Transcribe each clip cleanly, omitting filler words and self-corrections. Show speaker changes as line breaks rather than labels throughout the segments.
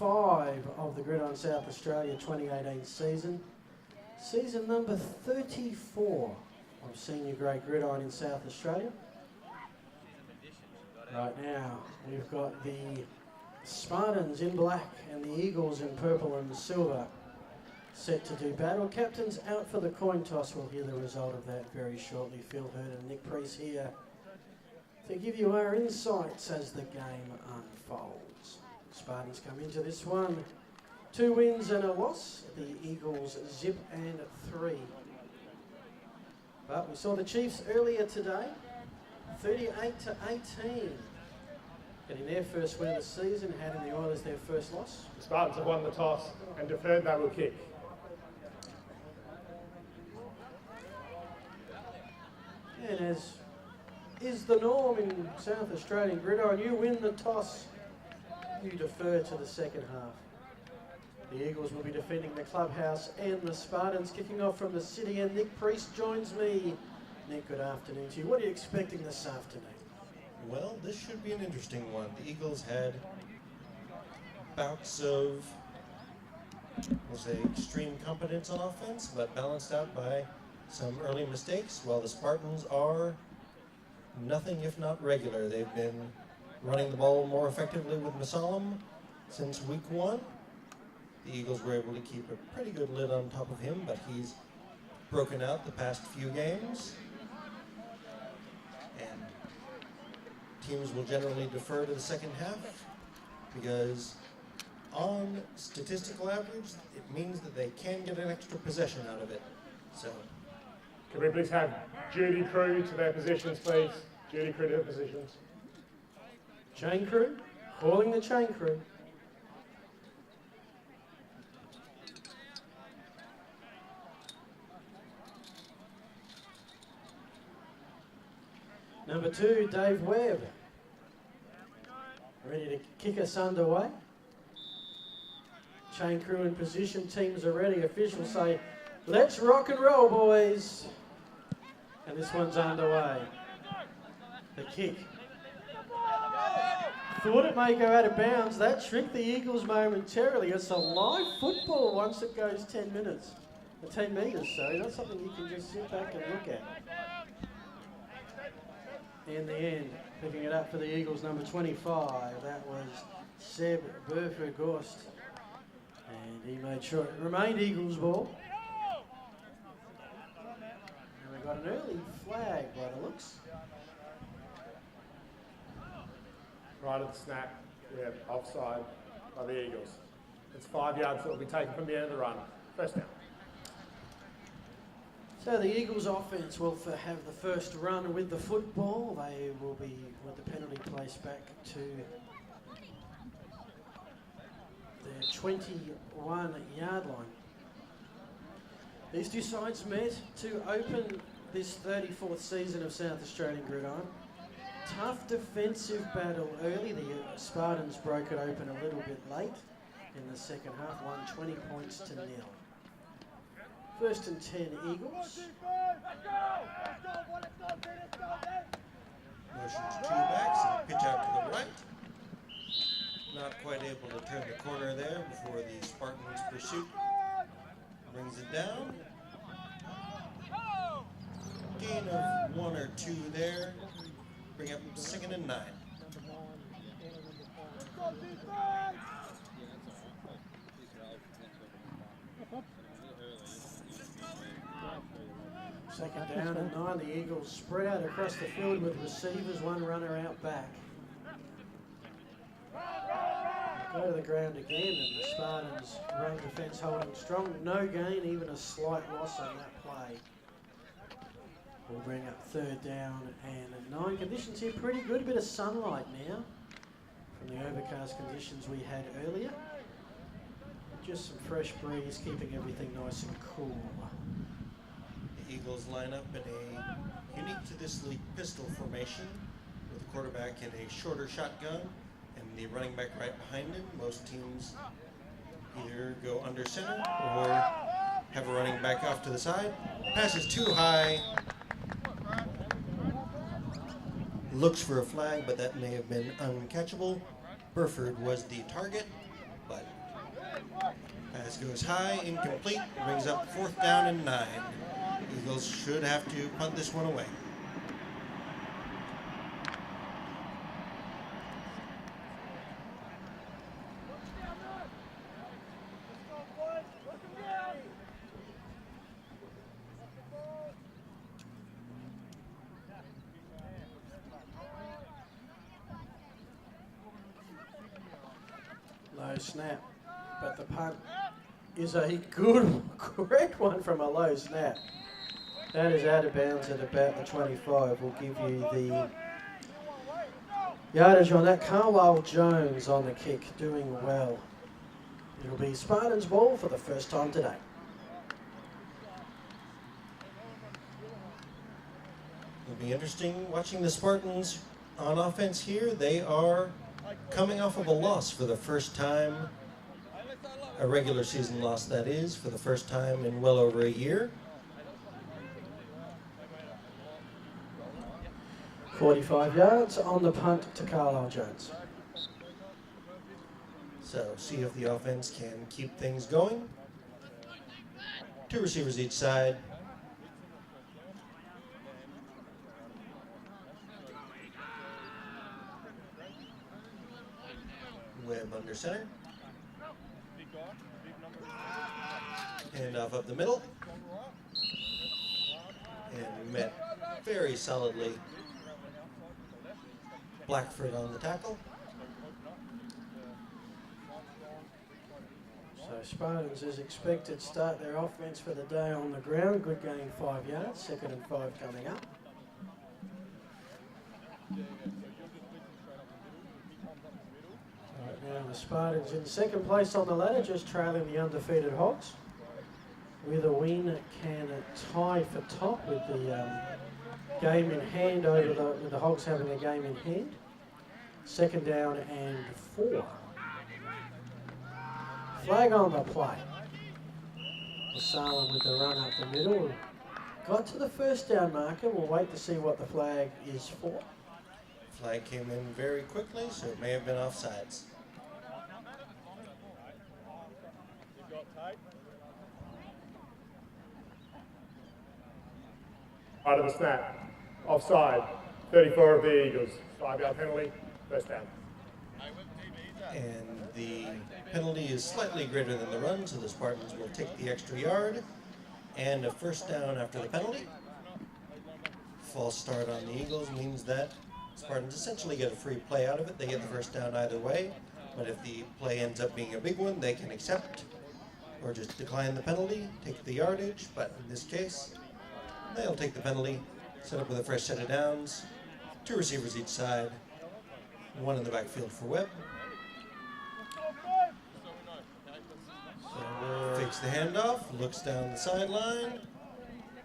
5 of the Gridiron South Australia 2018 season. Season number 34 of senior grade gridiron in South Australia. Right now, we've got the Spartans in black and the Eagles in purple and silver set to do battle. Captains out for the coin toss. We'll hear the result of that very shortly. Phil Hurd and Nick Priest here to give you our insights as the game unfolds. Spartans come into this one 2 wins and a loss. The Eagles zip and 3. But we saw the Chiefs earlier today, 38-18. Getting their first win of the season, handing the Oilers their first loss.
The Spartans have won the toss and deferred they will kick.
And as is the norm in South Australian gridiron, you win the toss, you defer to the second half. The Eagles will be defending the clubhouse and the Spartans kicking off from the city, and Nick Priest joins me. Nick, good afternoon to you. What are you expecting this afternoon?
Well, this should be an interesting one. The Eagles had bouts of, we'll say, extreme competence on offense, but balanced out by some early mistakes, while the Spartans are nothing if not regular. They've been running the ball more effectively with Masalam since week 1. The Eagles were able to keep a pretty good lid on top of him, but he's broken out the past few games. And teams will generally defer to the second half because on statistical average, it means that they can get an extra possession out of it. So,
can we please have duty crew to their positions, please? Duty crew to their positions.
Chain crew, calling the chain crew. Number 2, Dave Webb, ready to kick us underway. Chain crew in position, teams are ready. Officials say, let's rock and roll, boys. And this one's underway. The kick. Thought it may go out of bounds. That tricked the Eagles momentarily. It's a live football once it goes 10 minutes. 10 metres, so not something you can just sit back and look at. In the end, picking it up for the Eagles, number 25, that was Seb Burfer-Gorst. And he made sure it remained Eagles ball. And we got an early flag by the looks.
Right at the snap, yeah, offside by the Eagles. It's 5 yards that will be taken from the end of the run. First down.
So the Eagles offense will have the first run with the football. They will be with the penalty place back to their 21-yard line. These two sides met to open this 34th season of South Australian gridiron. Tough defensive battle early. The Spartans broke it open a little bit late in the second half, won 20 points to 0. First and 10 Eagles.
motion to 2 backs and pitch out to the right. Not quite able to turn the corner there before the Spartans' pursuit brings it down. Gain of 1 or 2 there. Bring up 2nd and 9.
Second down and 9. The Eagles spread out across the field with receivers, 1 runner out back. Go to the ground again, and the Spartans run defence holding strong. No gain, even a slight loss on that play. We'll bring up 3rd down and 9. Conditions here pretty good. A bit of sunlight now from the overcast conditions we had earlier. Just some fresh breeze, keeping everything nice and cool.
The Eagles line up in a unique to this league pistol formation with the quarterback in a shorter shotgun and the running back right behind him. Most teams either go under center or have a running back off to the side. Pass is too high. Looks for a flag, but that may have been uncatchable. Burford was the target, but This goes high, incomplete, brings up 4th down and 9. Eagles should have to punt this one away.
Low snap, but the punt is a good, correct one from a low snap. That is out of bounds at about the 25. We'll give you the yardage on that. Carlisle Jones on the kick, doing well. It'll be Spartans ball for the first time today.
It'll be interesting watching the Spartans on offense here. They are coming off of a loss for the first time, a regular season loss that is, for the first time in well over a year.
45 yards on the punt to Carlisle Jones.
So see if the offense can keep things going. 2 receivers each side. Webb under center. Hand off up the middle. And met very solidly. Blackford on the tackle.
So Spartans, as expected, start their offense for the day on the ground. Good gain, 5 yards. 2nd and 5 coming up. Right now the Spartans in 2nd place on the ladder, just trailing the undefeated Hogs. With a win can tie for top with the game in hand with the Hogs having a game in hand. 2nd down and 4. Flag on the play. Salem with the run up the middle. Got to the 1st down marker. We'll wait to see what the flag is for.
Flag came in very quickly, so it may have been offsides.
Right of the snap. Offside. 34 of the Eagles. 5-yard penalty. 1st down.
And the penalty is slightly greater than the run, so the Spartans will take the extra yard. And a 1st down after the penalty. False start on the Eagles means that Spartans essentially get a free play out of it. They get the 1st down either way, but if the play ends up being a big one, they can accept or just decline the penalty, take the yardage, but in this case, they'll take the penalty, set up with a fresh set of downs, 2 receivers each side, 1 in the backfield for Webb. So fakes the handoff, looks down the sideline,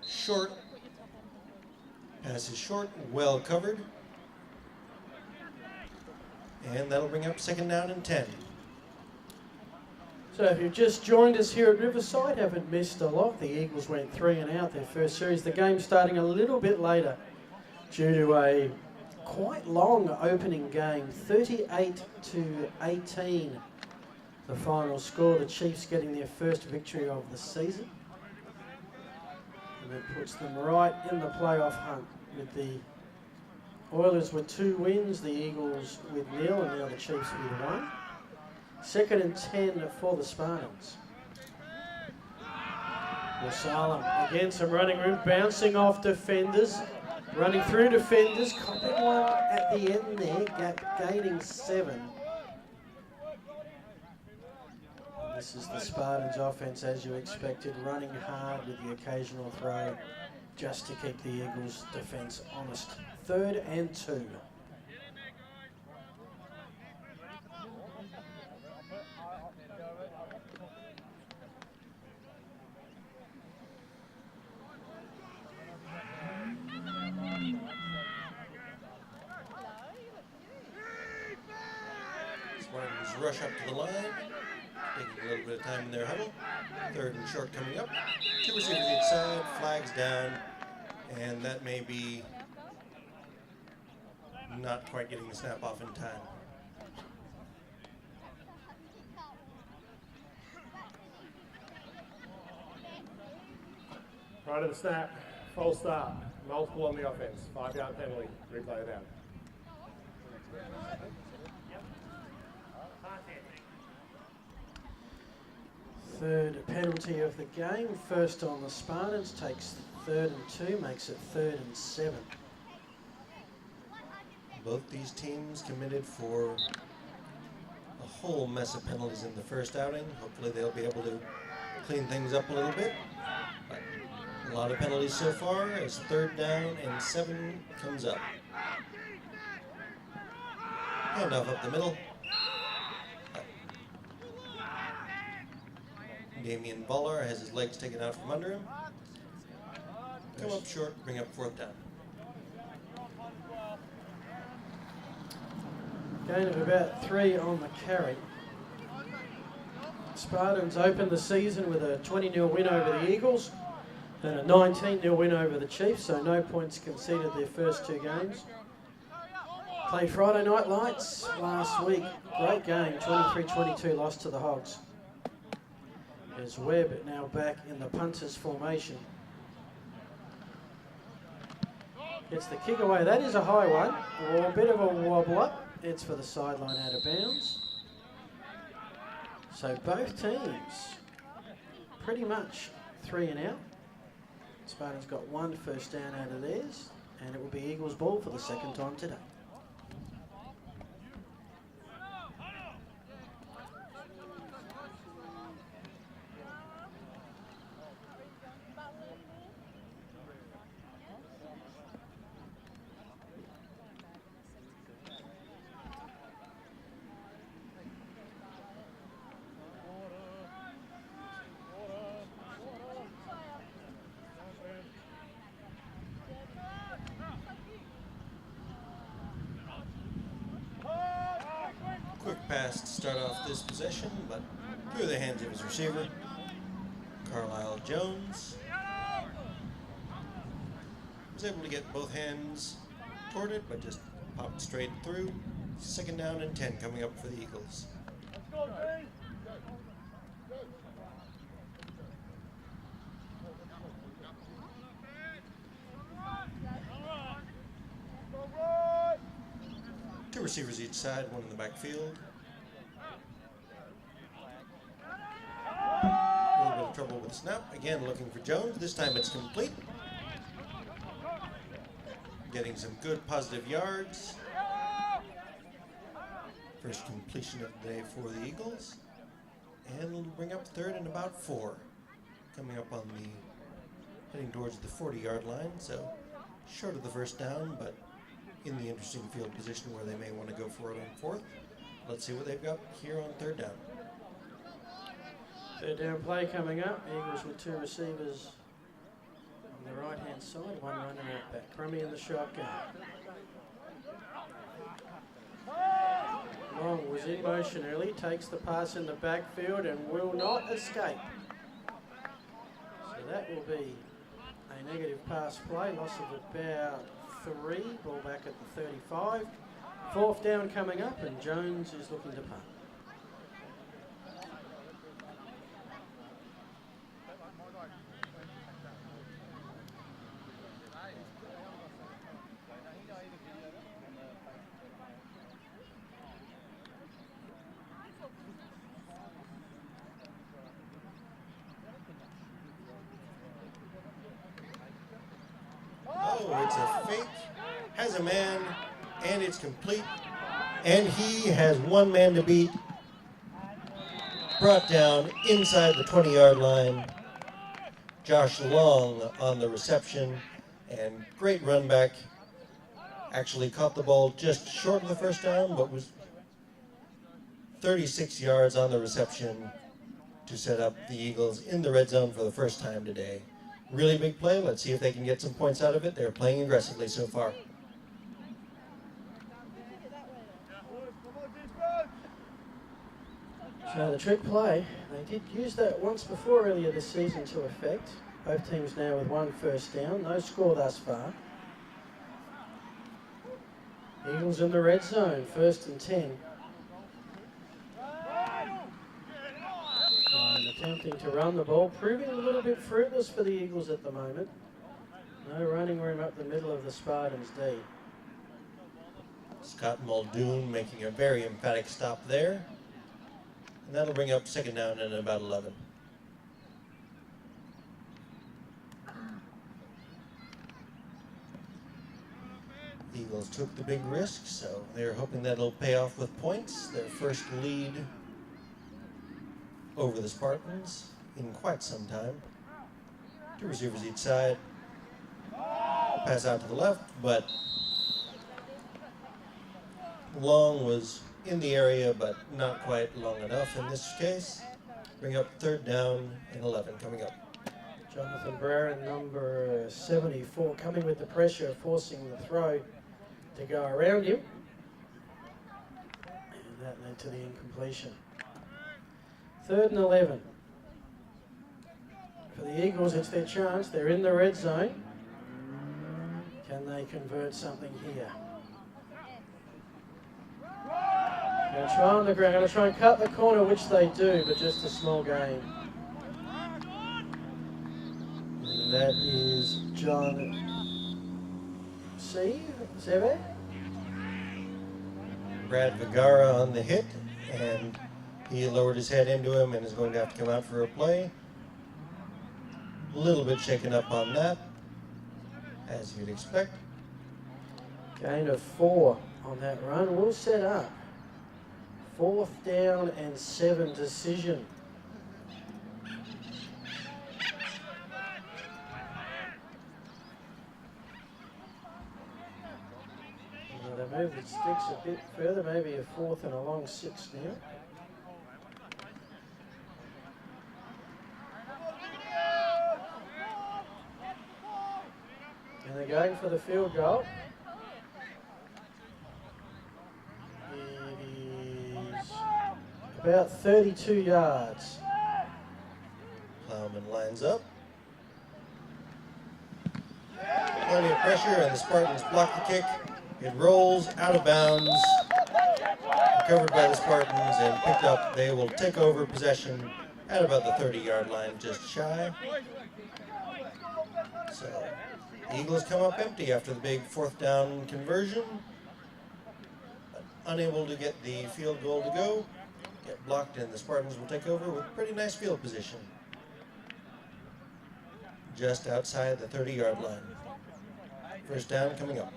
short, pass is short, well covered, and that'll bring up 2nd down and 10.
So if you've just joined us here at Riverside, haven't missed a lot. The Eagles went 3 and out their first series. The game starting a little bit later due to a quite long opening game, 38-18. The final score, the Chiefs getting their first victory of the season. And that puts them right in the playoff hunt with the Oilers with 2 wins, the Eagles with 0, and now the Chiefs with 1. 2nd and 10 for the Spartans. Salem again, some running room, bouncing off defenders, running through defenders, copping one at the end there, gaining 7. This is the Spartans offense as you expected, running hard with the occasional throw just to keep the Eagles defense honest. 3rd and 2.
Spartans rush up to the line, taking a little bit of time in their huddle. 3rd and short coming up. 2 receivers each side, flags down, and that may be not quite getting the snap off in time.
Right at the snap, false start, multiple on the offence, 5-yard penalty, replay it out.
Third penalty of the game. First on the Spartans, takes 3rd and 2, makes it 3rd and 7.
Both these teams committed for a whole mess of penalties in the first outing. Hopefully they'll be able to clean things up a little bit. But a lot of penalties so far as 3rd down and 7 comes up. Handoff up the middle. Damian Voller has his legs taken out from under him. Come up short, bring up 4th down.
Gain of about 3 on the carry. Spartans opened the season with a 20-0 win over the Eagles and a 19-0 win over the Chiefs, so no points conceded their first 2 games. Played Friday Night Lights last week. Great game, 23-22 loss to the Hogs. As Webb now back in the punters formation. Gets the kick away. That is a high one. Or a bit of a wobbler. It's for the sideline out of bounds. So both teams pretty much 3 and out. Spartans got 1 first down out of theirs, and it will be Eagles ball for the 2nd time today.
Pass to start off this possession, but through the hands of his receiver, Carlisle Jones. Was able to get both hands toward it, but just popped straight through. 2nd down and 10 coming up for the Eagles. Two receivers each side, one in the backfield. A little bit of trouble with the snap. Again, looking for Jones. This time it's complete. Getting some good positive yards. First completion of the day for the Eagles. And we'll bring up 3rd and about 4. Coming up on the, heading towards the 40-yard line. So short of the first down, but in the interesting field position where they may want to go for it on 4th. Let's see what they've got here on 3rd down.
3rd down play coming up. Eagles with 2 receivers on the right-hand side, 1 runner out back. Crummy in the shotgun. Long was in motion early, takes the pass in the backfield and will not escape. So that will be a negative pass play, loss of about 3, ball back at the 35. 4th down coming up, and Jones is looking to punt.
Oh, it's a fake. Has a man, and it's complete. And he has 1 man to beat. Brought down inside the 20-yard line. Josh Long on the reception, and great run back. Actually caught the ball just short of the first down, but was 36 yards on the reception to set up the Eagles in the red zone for the first time today. Really big play. Let's see if they can get some points out of it. They're playing aggressively so far.
So the trick play, they did use that once before earlier this season to effect. Both teams now with 1 first down. No score thus far. Eagles in the red zone, 1st and 10. And the attempting to run the ball, proving a little bit fruitless for the Eagles at the moment. No running room up the middle of the Spartans' D.
Scott Muldoon making a very emphatic stop there. And that'll bring up second down and about 11. Eagles took the big risk, so they're hoping that'll pay off with points. Their first lead over the Spartans in quite some time. Two receivers each side. Pass out to the left, but Long was in the area, but not quite long enough in this case. Bring up third down and 11 coming up.
Jonathan Brown, number 74, coming with the pressure, forcing the throw to go around him. And that led to the incompletion. Third and 11. For the Eagles, it's their chance. They're in the red zone. Can they convert something here? Going to try on the ground, going to try and cut the corner, which they do, but just a small gain. And that is John Seve.
Brad Vergara on the hit, and he lowered his head into him and is going to have to come out for a play. A little bit shaken up on that, as you'd expect.
Gain of 4 on that run. Will set up. 4th down and 7 decision. They move the sticks a bit further, maybe a 4th and a long 6 now. And they're going for the field goal. It is about 32 yards.
Plowman lines up. Plenty of pressure, and the Spartans block the kick. It rolls out of bounds, recovered by the Spartans and picked up. They will take over possession at about the 30-yard line, just shy. So the Eagles come up empty after the big 4th down conversion, but unable to get the field goal to go. Get blocked, and the Spartans will take over with pretty nice field position, just outside the 30-yard line. First down coming up.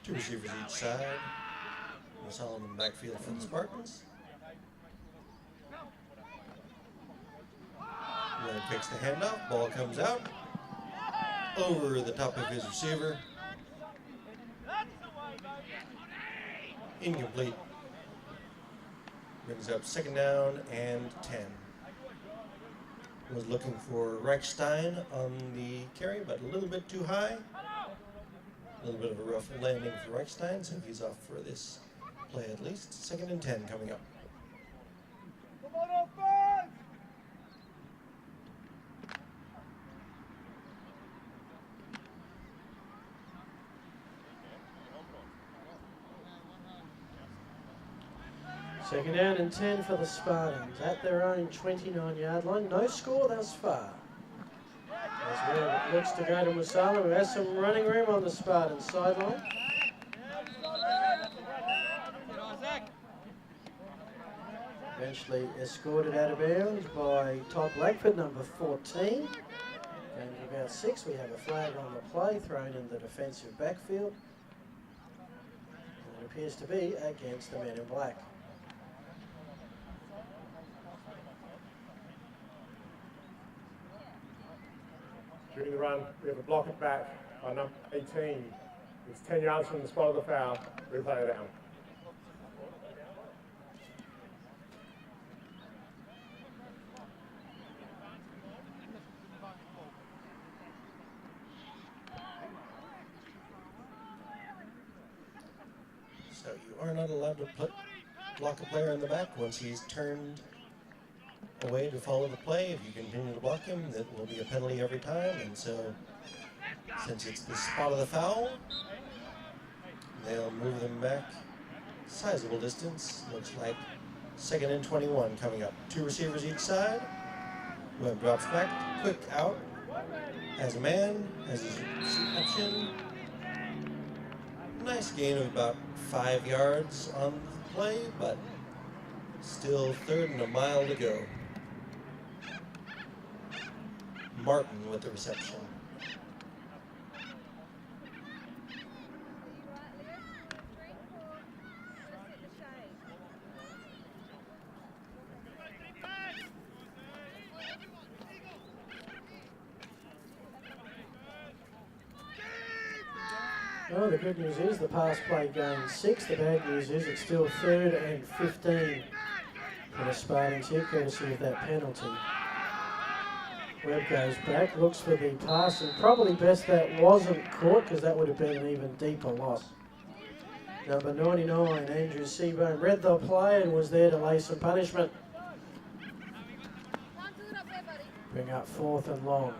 Two receivers each side. Solomon backfield for the Spartans. Red takes the handoff. Ball comes out over the top of his receiver. Incomplete. Brings up second down and 10. Was looking for Reichstein on the carry, but a little bit too high. A little bit of a rough landing for Reichstein, so he's off for this play at least. Second and 10 coming up.
Second down and 10 for the Spartans at their own 29-yard line. No score thus far. As well, it looks to go to Musala, who has some running room on the Spartans sideline. Eventually escorted out of bounds by Todd Blackford, number 14. And at about 6, we have a flag on the play thrown in the defensive backfield. And it appears to be against the men in black.
During the run, we have a block it back by number 18. It's 10 yards from the spot of the foul. We play it down.
So you are not allowed to block a player in the back once he's turned away to follow the play. If you continue to block him, that will be a penalty every time. And so, since it's the spot of the foul, they'll move them back sizable distance. Looks like 2nd and 21 coming up. 2 receivers each side. Webb drops back, quick out, has a man, has his reception. Nice gain of about 5 yards on the play, but still 3rd and a mile to go. Martin with the reception.
Well, the good news is the pass play gains 6. The bad news is it's still 3rd and 15 for the Spartans here, courtesy of that penalty. Webb goes back, looks for the pass, and probably best that wasn't caught because that would have been an even deeper loss. Number 99, Andrew Seaborn, read the play and was there to lay some punishment. Bring up 4th and long.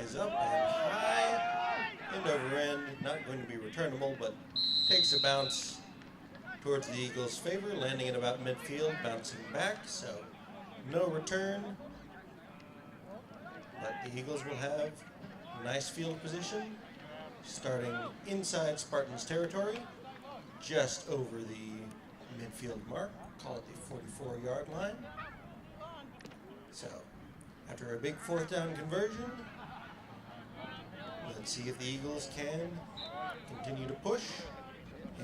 Is up and high, end over end, not going to be returnable, but takes a bounce towards the Eagles' favor, landing at about midfield, bouncing back, so no return. But the Eagles will have nice field position, starting inside Spartans territory, just over the midfield mark, call it the 44-yard line. So, after a big 4th down conversion, let's see if the Eagles can continue to push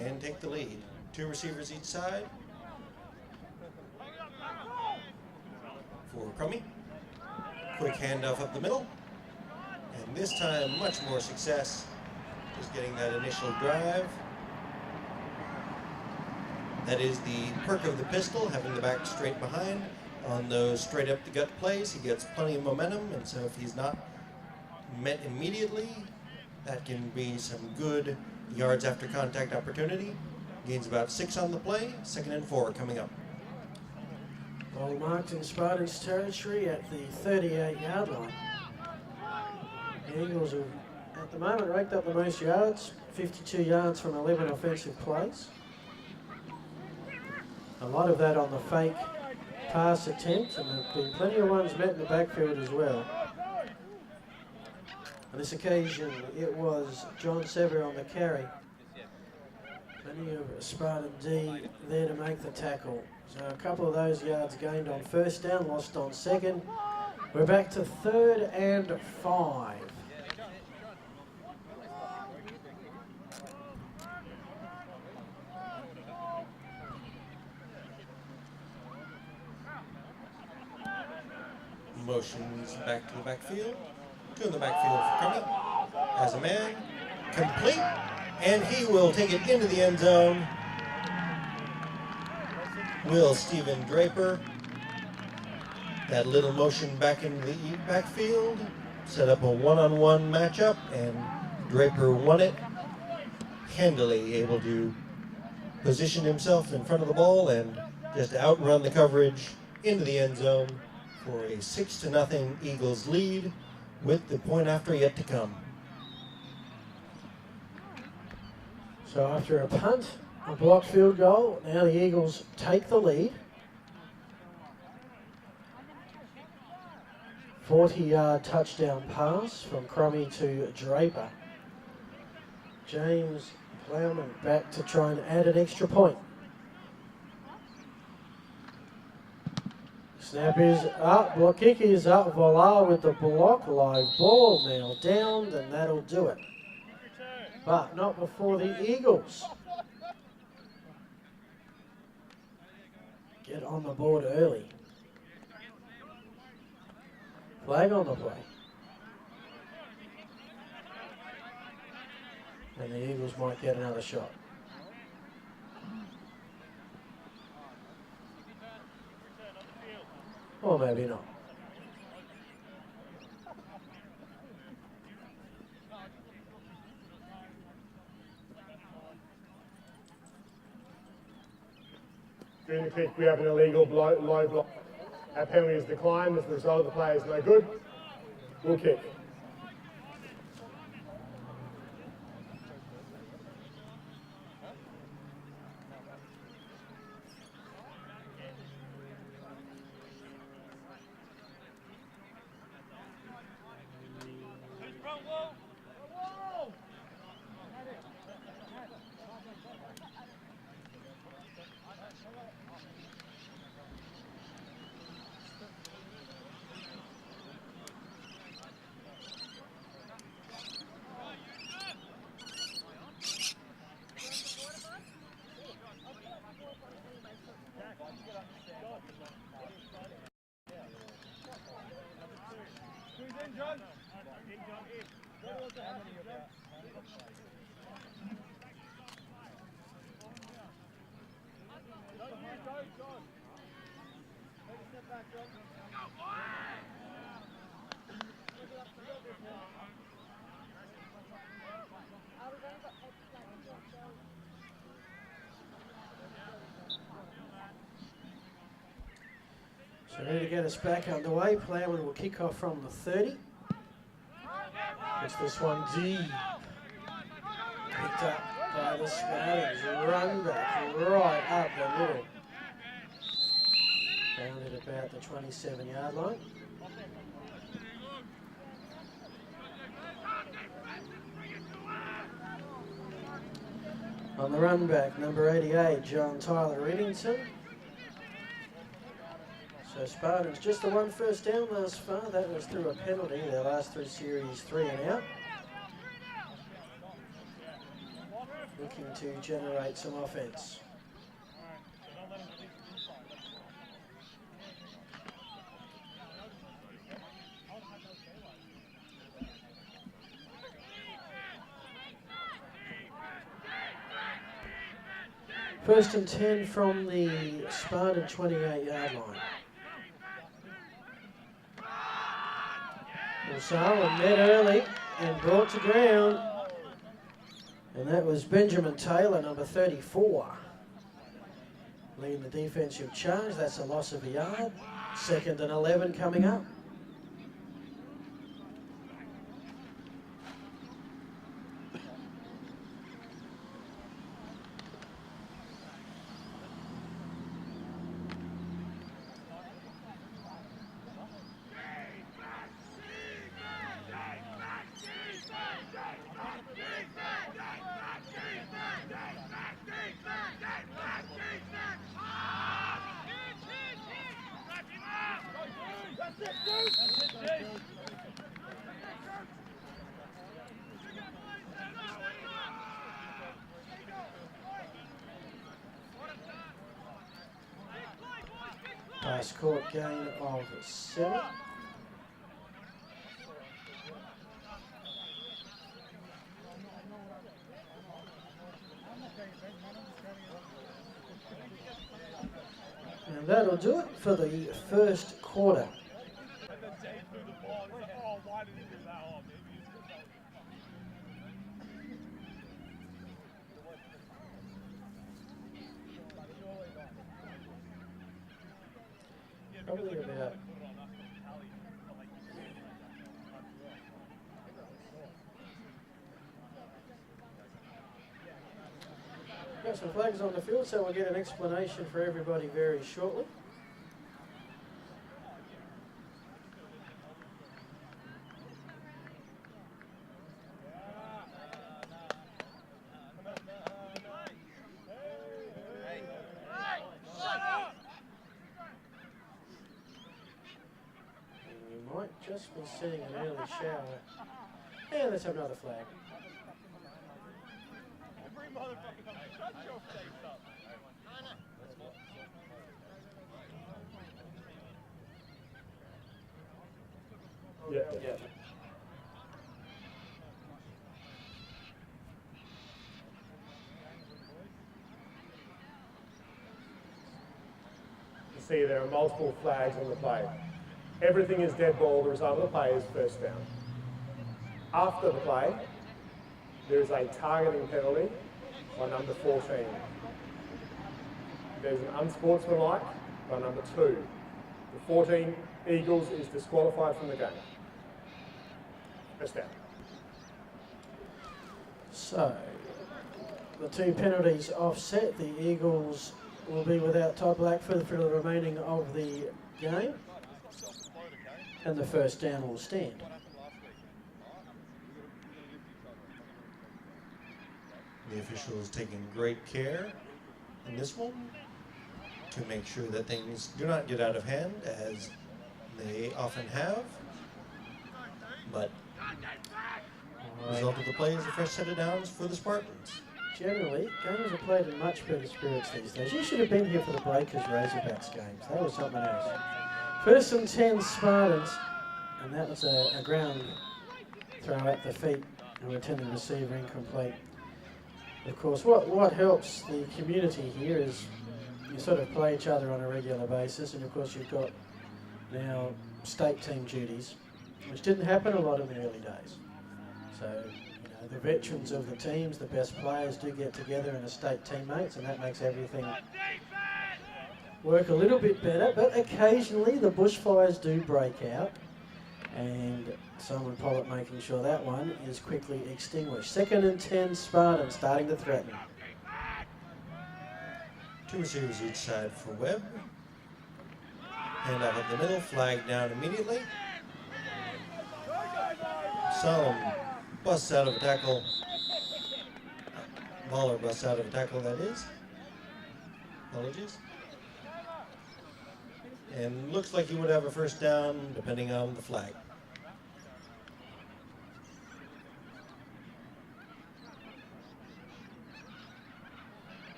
and take the lead. 2 receivers each side. For Crummy. Quick handoff up the middle. And this time, much more success. Just getting that initial drive. That is the perk of the pistol, having the back straight behind. On those straight up the gut plays, he gets plenty of momentum, and so if he's not met immediately, that can be some good yards after contact opportunity. Gains about 6 on the play, 2nd and 4 coming up.
Ball marked in Spartans territory at the 38-yard line. The Eagles have at the moment racked up the most yards, 52 yards from 11 offensive plays. A lot of that on the fake pass attempt, and there have been plenty of ones met in the backfield as well. On this occasion, it was John Sever on the carry. Plenty of Spartan D there to make the tackle. So a couple of those yards gained on 1st down, lost on 2nd. We're back to 3rd and 5.
Motions back to the backfield. 2 in the backfield for Crummy. As a man, complete, and he will take it into the end zone. Will Stephen Draper. That little motion back into the backfield, set up a one-on-one matchup, and Draper won it. Handily able to position himself in front of the ball and just outrun the coverage into the end zone for a 6-0 Eagles lead, with the point after yet to come.
So after a punt, a blocked field goal, now the Eagles take the lead. 40-yard touchdown pass from Crummy to Draper. James Plowman back to try and add an extra point. Snap is up, block kick is up, Voila with the block, live ball now downed, and that'll do it. But not before the Eagles get on the board early. Flag on the play. And the Eagles might get another shot. Or maybe not.
During the kick, we have an illegal low block. Our penalty is declined as the result of the play is no good. We'll kick.
So ready to get us back underway. Ploughman will kick off from the 30. It's this one deep. Picked up by the Spartans. Run back right up the middle. Found it about the 27-yard line. On the run back, number 88, John Tyler Eddington. So Spartans just the one first down thus far. That was through a penalty. Their last three series, 3 and out. Looking to generate some offense. First and 10 from the Spartan 28-yard line. Salem met early and brought to ground. And that was Benjamin Taylor, number 34. Leading the defensive charge. That's a loss of a yard. 2nd and 11 coming up. Pass court gain of 7. And that'll do it for the first quarter. Probably about got some flags on the field, so we'll get an explanation for everybody very shortly. Just been seeing an early shower. And let's have another flag.
Yeah. You see there are multiple flags on the play. Everything is dead ball. The result of the play is first down. After the play, there is a targeting penalty by number 14. There's an unsportsmanlike by number 2. The 14 Eagles is disqualified from the game. First down.
So, the two penalties offset. The Eagles will be without Todd Blackford for the remaining of the game. And the first down will stand.
The officials taking great care in this one to make sure that things do not get out of hand, as they often have. But the result of the play is a fresh set of downs for the Spartans.
Generally, games are played in much better spirits these days. You should have been here for the Breakers Razorbacks games. That was something else. First and 10 Spartans, and that was a ground throw at the feet of intended receiver, incomplete. Of course, what helps the community here is you sort of play each other on a regular basis, and of course you've got now state team duties, which didn't happen a lot in the early days. So, you know, the veterans of the teams, the best players do get together in a state teammates, and that makes everything work a little bit better. But occasionally the bushfires do break out, and Simon Pollitt making sure that one is quickly extinguished. Second and 10 Spartans starting to threaten.
Two receivers each side for Webb. Hand off at the middle, flag down immediately. Solemn busts out of a tackle. Baller busts out of a tackle, that is. Apologies. And looks like he would have a first down depending on the flag.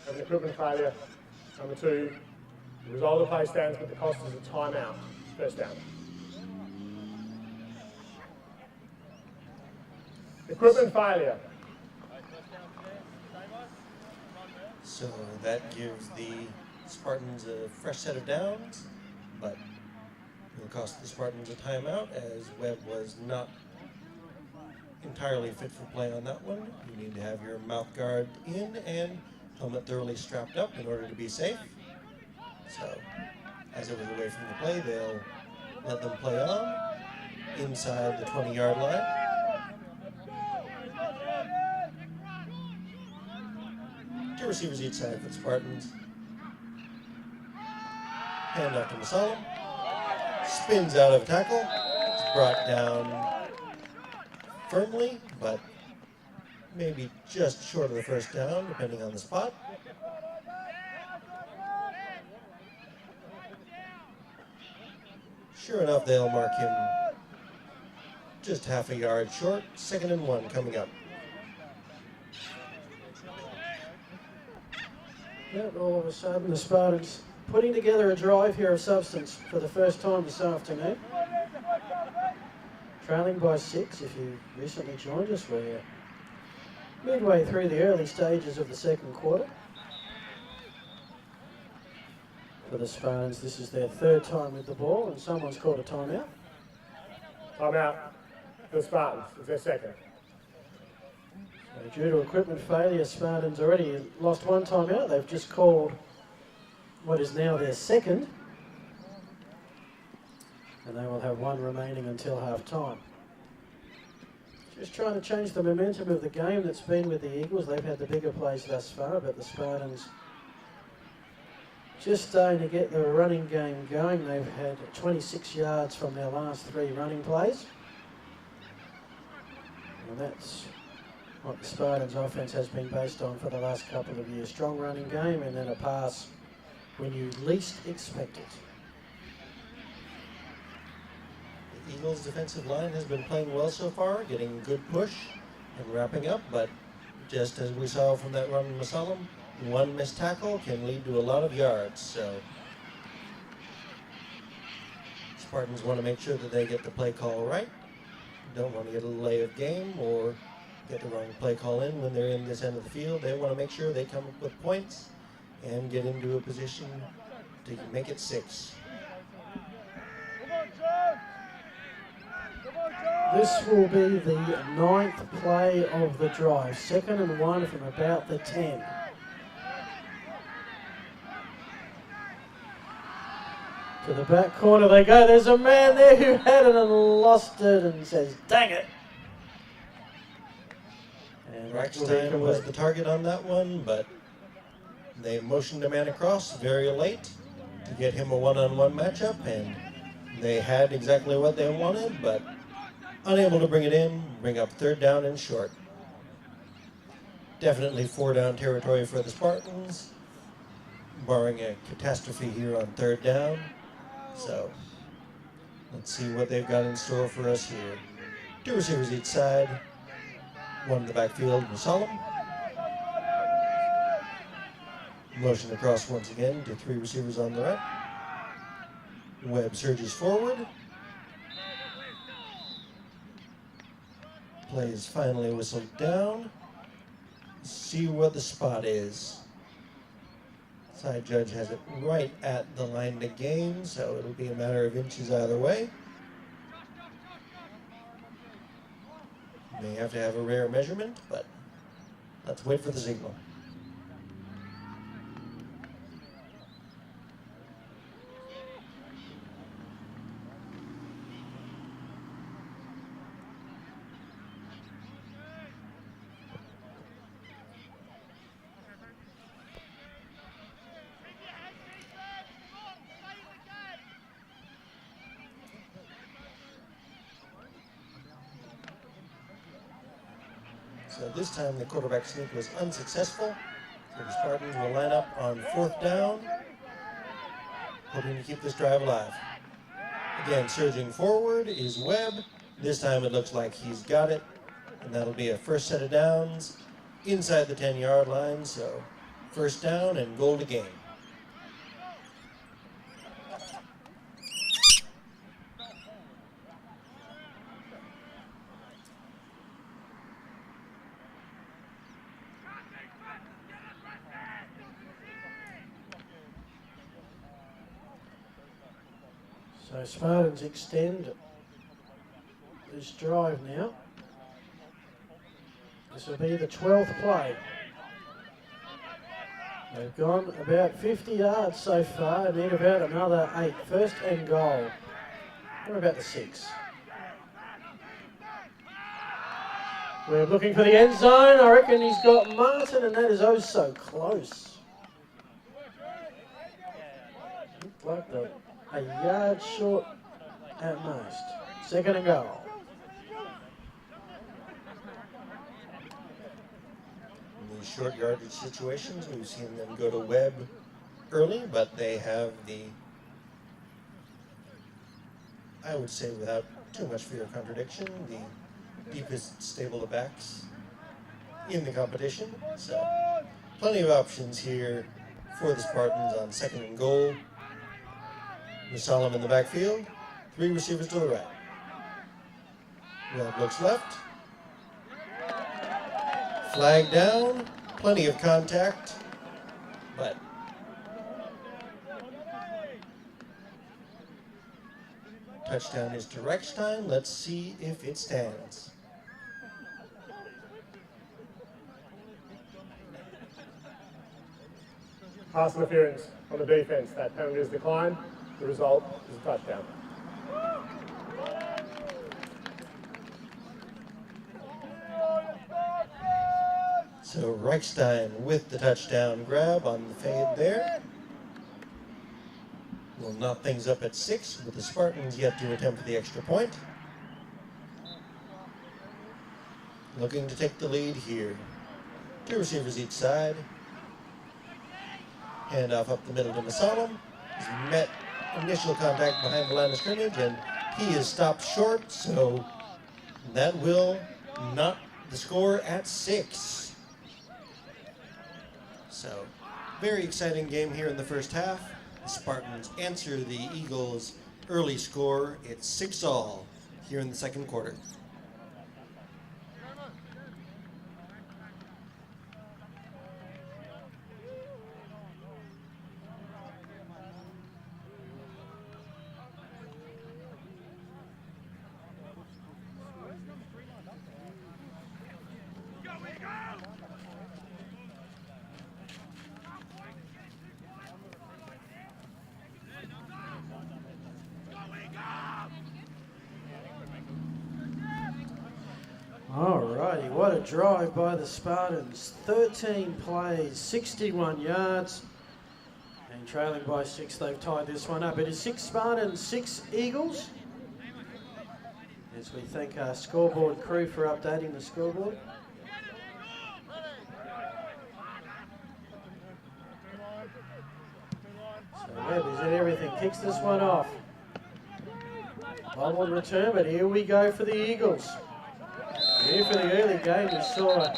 An equipment failure. Number 2. The result of the play stands, but the cost is a timeout. First down. Equipment failure.
So that gives the Spartans a fresh set of downs, but it will cost the Spartans a timeout, as Webb was not entirely fit for play on that one. You need to have your mouth guard in and helmet thoroughly strapped up in order to be safe. So, as it was away from the play, they'll let them play on inside the 20-yard line. Two receivers each side for the Spartans. Hand off to Masalam. Spins out of tackle. It's brought down firmly, but maybe just short of the first down, depending on the spot. Sure enough, they'll mark him just half a yard short. 2nd and 1 coming up.
Yeah, all of a sudden the Spartans putting together a drive here of substance for the first time this afternoon. Trailing by 6 if you recently joined us. We're midway through the early stages of the second quarter. For the Spartans, this is their 3rd time with the ball, and someone's called a timeout.
Timeout for the Spartans. It's their 2nd.
So due to equipment failure, Spartans already lost 1 timeout. They've just called what is now their 2nd. And they will have 1 remaining until half time. Just trying to change the momentum of the game that's been with the Eagles. They've had the bigger plays thus far, but the Spartans just starting to get the running game going. They've had 26 yards from their last 3 running plays. And that's what the Spartans offense has been based on for the last couple of years. Strong running game and then a pass when you least expect it.
The Eagles' defensive line has been playing well so far, getting good push and wrapping up, but just as we saw from that run in Musalam, one missed tackle can lead to a lot of yards. So Spartans want to make sure that they get the play call right. Don't want to get a delay of game or get the wrong play call in when they're in this end of the field. They want to make sure they come up with points and get into a position to make it 6.
This will be the 9th play of the drive. 2nd and 1 from about the 10. To the back corner they go. There's a man there who had it and lost it and says, dang it. And
Rackstein was the target on that one, but they motioned a man across very late to get him a one-on-one matchup, and they had exactly what they wanted, but unable to bring it in, bring up 3rd down and short. Definitely 4-down territory for the Spartans, barring a catastrophe here on 3rd down. So let's see what they've got in store for us here. 2 receivers each side, 1 in the backfield, Musalam. Motion across once again to 3 receivers on the right. Webb surges forward. Play is finally whistled down. See what the spot is. Side judge has it right at the line to gain, so it'll be a matter of inches either way. May have to have a rare measurement, but let's wait for the signal. So this time the quarterback sneak was unsuccessful. So the Spartans will line up on 4th down, hoping to keep this drive alive. Again, surging forward is Webb. This time it looks like he's got it, and that'll be a first set of downs inside the 10-yard line. So 1st down and goal to gain.
So Spartans extend this drive now. This will be the 12th play. They've gone about 50 yards so far, need about another 8. 1st and goal. We're about the 6. We're looking for the end zone. I reckon he's got Martin, and that is oh so close. Looked like a yard short at most. 2nd and goal.
In these short yardage situations, we've seen them go to Webb early, but they have the, I would say without too much fear of contradiction, the deepest stable of backs in the competition. So plenty of options here for the Spartans on 2nd and goal. Musalam in the backfield, 3 receivers to the right. Webb looks left. Flag down, plenty of contact, but touchdown is to Reckstein. Let's see if it stands.
Pass interference on the defense. That penalty is declined. The result is a touchdown.
So Reichstein with the touchdown grab on the fade there. will knot things up at 6, with the Spartans yet to attempt the extra point. Looking to take the lead here. 2 receivers each side. Handoff up the middle to Masalam. He's met initial contact behind the line of scrimmage, and he is stopped short, so that will knot the score at 6. So, very exciting game here in the first half. The Spartans answer the Eagles' early score. It's 6-all here in the second quarter.
Alrighty, what a drive by the Spartans. 13 plays, 61 yards. And trailing by 6, they've tied this one up. It is 6 Spartans, 6 Eagles. As we thank our scoreboard crew for updating the scoreboard. So Webb is at everything, kicks this one off. Bobbled return, but here we go for the Eagles. Here for the early game, we saw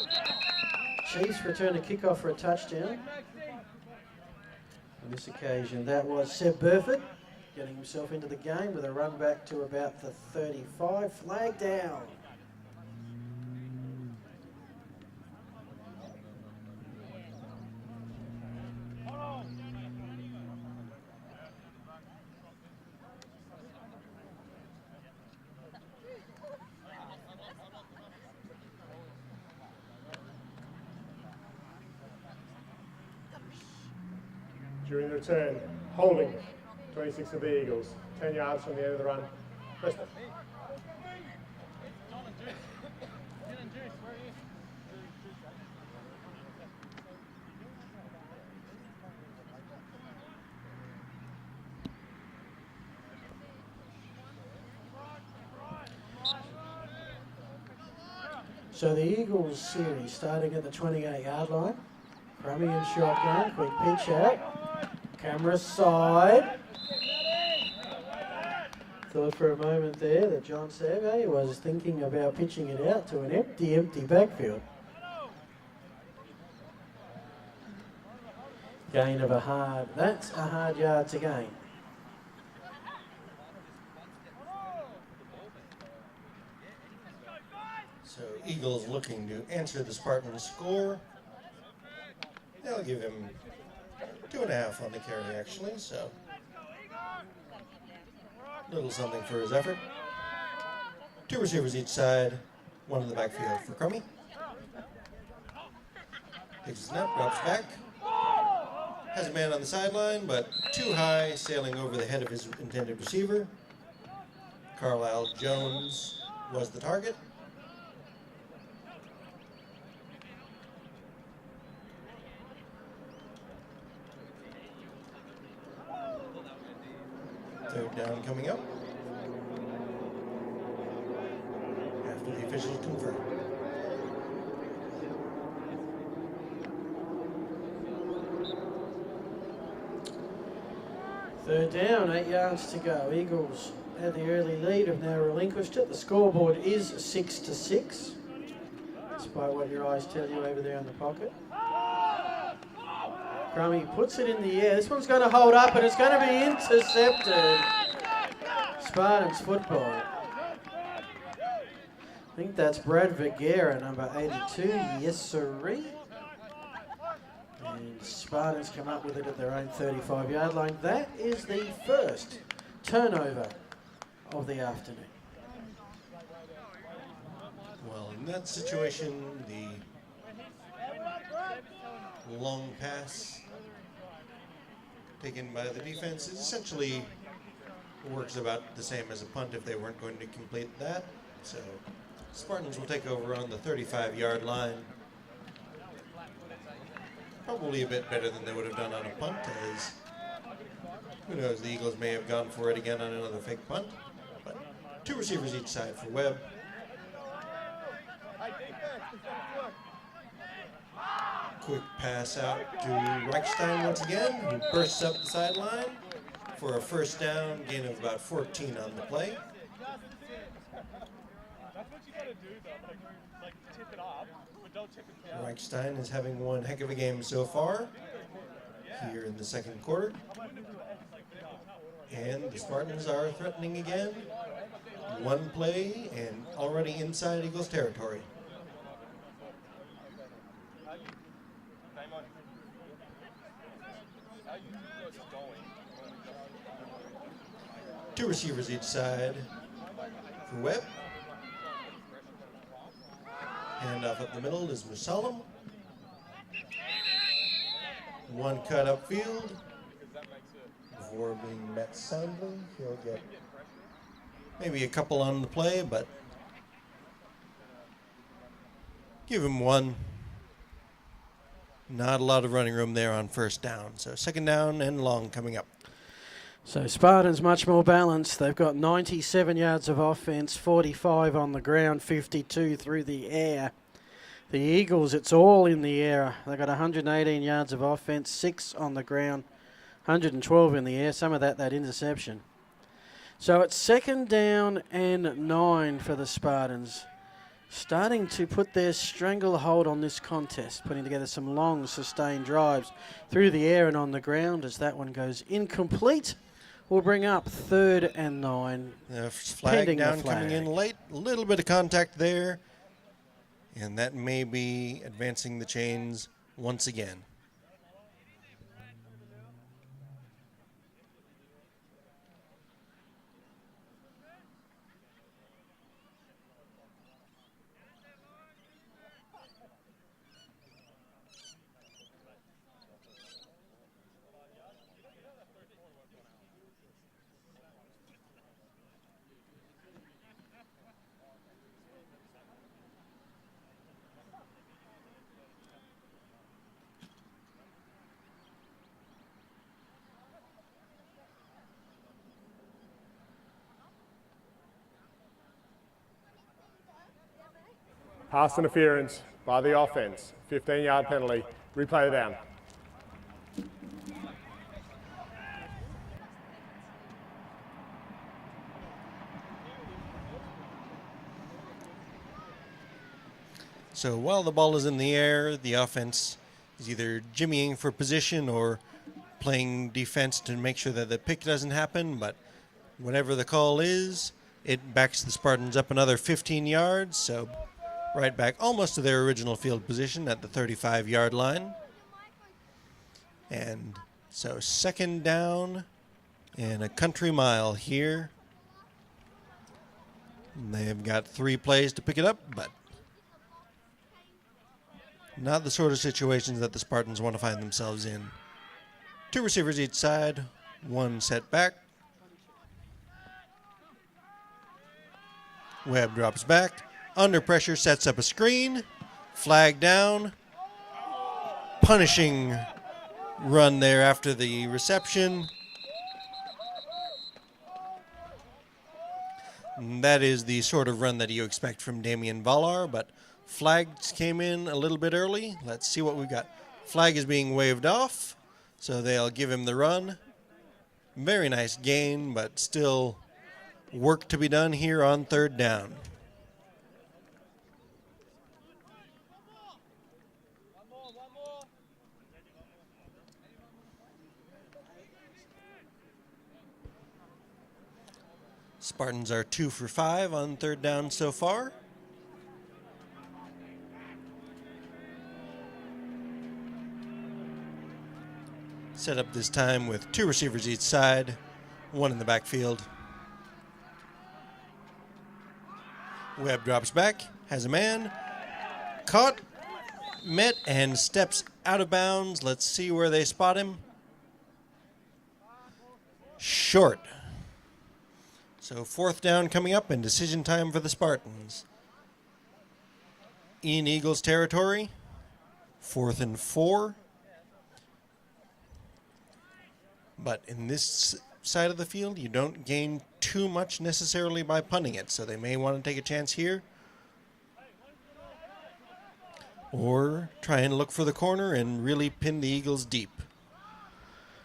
Chiefs return a kickoff for a touchdown. On this occasion, that was Seb Burford getting himself into the game with a run back to about the 35. Flag down.
During the return, holding 26 of the Eagles, 10 yards from the end of the run. Preston.
So the Eagles series starting at the 28-yard line. Crummy and shotgun, quick pitch out. Camera side. Thought for a moment there that John Seve was thinking about pitching it out to an empty backfield. Gain of that's a hard yard to gain.
So Eagles looking to answer the Spartans' score. They'll give him 2.5 on the carry, actually, so little something for his effort. 2 receivers each side, 1 in the backfield for Crummy. Takes a snap, drops back. Has a man on the sideline, but too high, sailing over the head of his intended receiver. Carlisle Jones was the target. Third down coming up after the officials confirm.
Third down, 8 yards to go. Eagles had the early lead, have now relinquished it. The scoreboard is 6-6, despite what your eyes tell you over there in the pocket. Crummy puts it in the air. This one's going to hold up and it's going to be intercepted. Spartans football. I think that's Brad Vergara, number 82. Yes, sirree. And Spartans come up with it at their own 35-yard line. That is the first turnover of the afternoon.
Well, in that situation, the long pass taken by the defense is essentially works about the same as a punt if they weren't going to complete that. So Spartans will take over on the 35-yard line. Probably a bit better than they would have done on a punt, as Who knows, the Eagles may have gone for it again on another fake punt. But 2 receivers each side for Webb. Quick pass out to Reichstein once again, who bursts up the sideline for a first down, gain of about 14 on the play. Reichstein is having one heck of a game so far here in the second quarter. And the Spartans are threatening again. One play and already inside Eagles territory. Two receivers each side for Webb. Handoff up the middle is Musalam. One cut upfield. Before being met soundly, he'll get maybe a couple on the play, but give him one. Not a lot of running room there on first down. So second down and long coming up.
So Spartans much more balanced. They've got 97 yards of offense, 45 on the ground, 52 through the air. The Eagles, it's all in the air. They've got 118 yards of offense, 6 on the ground, 112 in the air. Some of that interception. So it's second down and 9 for the Spartans. Starting to put their stranglehold on this contest, putting together some long, sustained drives through the air and on the ground. As that one goes incomplete, we'll bring up third and 9.
Flag down coming in late. A little bit of contact there. And that may be advancing the chains once again.
Pass interference by the offense. 15-yard penalty. Replay down.
So while the ball is in the air, the offense is either jimmying for position or playing defense to make sure that the pick doesn't happen. But whatever the call is, it backs the Spartans up another 15 yards. So right back almost to their original field position at the 35-yard line. And so second down and a country mile here. And they've got 3 plays to pick it up, but not the sort of situations that the Spartans want to find themselves in. 2 receivers each side, 1 set back. Webb drops back. Under pressure, sets up a screen. Flag down. Punishing run there after the reception. And that is the sort of run that you expect from Damian Valar, but flags came in a little bit early. Let's see what we've got. Flag is being waved off, so they'll give him the run. Very nice gain, but still work to be done here on third down. Spartans are 2 for 5 on third down so far. Set up this time with 2 receivers each side, 1 in the backfield. Webb drops back, has a man, caught, met, and steps out of bounds. Let's see where they spot him. Short. So fourth down coming up and decision time for the Spartans. In Eagles territory, 4th and 4. But in this side of the field, you don't gain too much necessarily by punting it, so they may want to take a chance here. Or try and look for the corner and really pin the Eagles deep.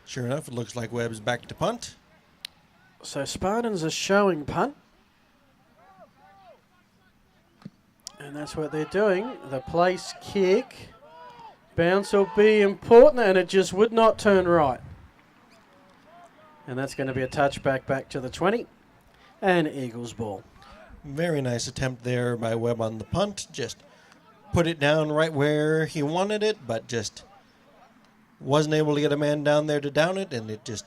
Sure enough, it looks like Webb's back to punt.
So Spartans are showing punt. And that's what they're doing. The place kick. Bounce will be important, and it just would not turn right. And that's going to be a touchback back to the 20. And Eagles ball.
Very nice attempt there by Webb on the punt. Just put it down right where he wanted it, but just wasn't able to get a man down there to down it, and it just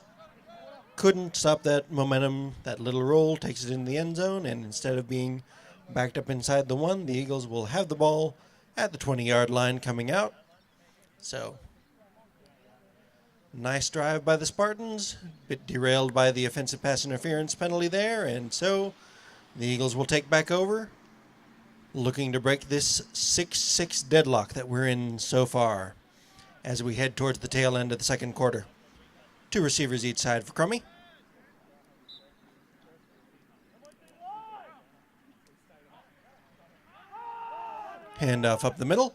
couldn't stop that momentum. That little roll takes it in the end zone, and instead of being backed up inside the 1, the Eagles will have the ball at the 20-yard line coming out. So, nice drive by the Spartans, bit derailed by the offensive pass interference penalty there, and so the Eagles will take back over, looking to break this 6-6 deadlock that we're in so far as we head towards the tail end of the second quarter. 2 receivers each side for Crummy. Handoff up the middle.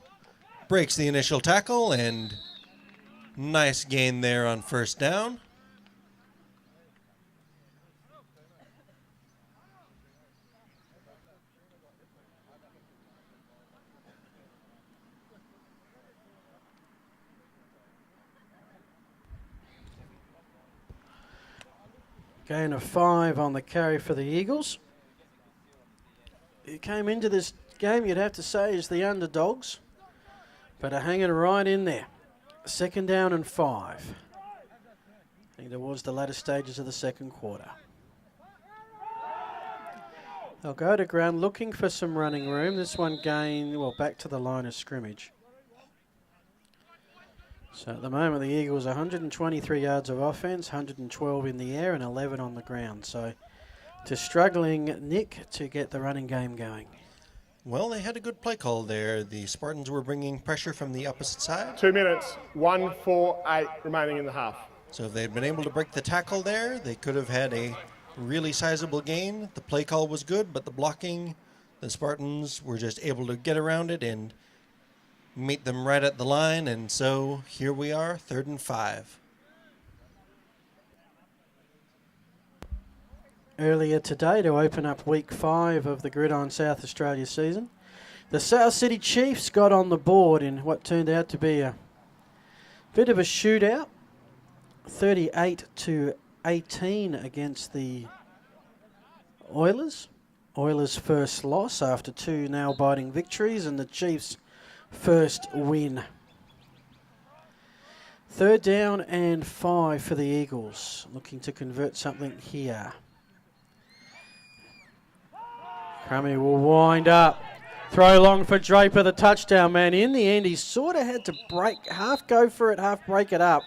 Breaks the initial tackle, and nice gain there on first down.
Gain of 5 on the carry for the Eagles. It came into this game, you'd have to say, as the underdogs, but are hanging right in there. 2nd down and 5. I think towards the latter stages of the second quarter. They'll go to ground looking for some running room. This one gained, well, back to the line of scrimmage. So at the moment, the Eagles 123 yards of offense, 112 in the air and 11 on the ground. So to struggling Nick to get the running game going.
Well, they had a good play call there. The Spartans were bringing pressure from the opposite side.
2 minutes, 1:48 remaining in the half.
So if they'd been able to break the tackle there, they could have had a really sizable gain. The play call was good, but the blocking, the Spartans were just able to get around it and meet them right at the line. And so here we are, 3rd and 5.
Earlier today, to open up week 5 of the Gridiron South Australia season, the South City Chiefs got on the board in what turned out to be a bit of a shootout, 38-18 against the Oilers. Oilers' first loss after 2 nail-biting victories, and the Chiefs' first win. 3rd down and 5 for the Eagles, looking to convert something here. Crummy will wind up. Throw long for Draper, the touchdown man. In the end, he sort of had to half go for it, half break it up.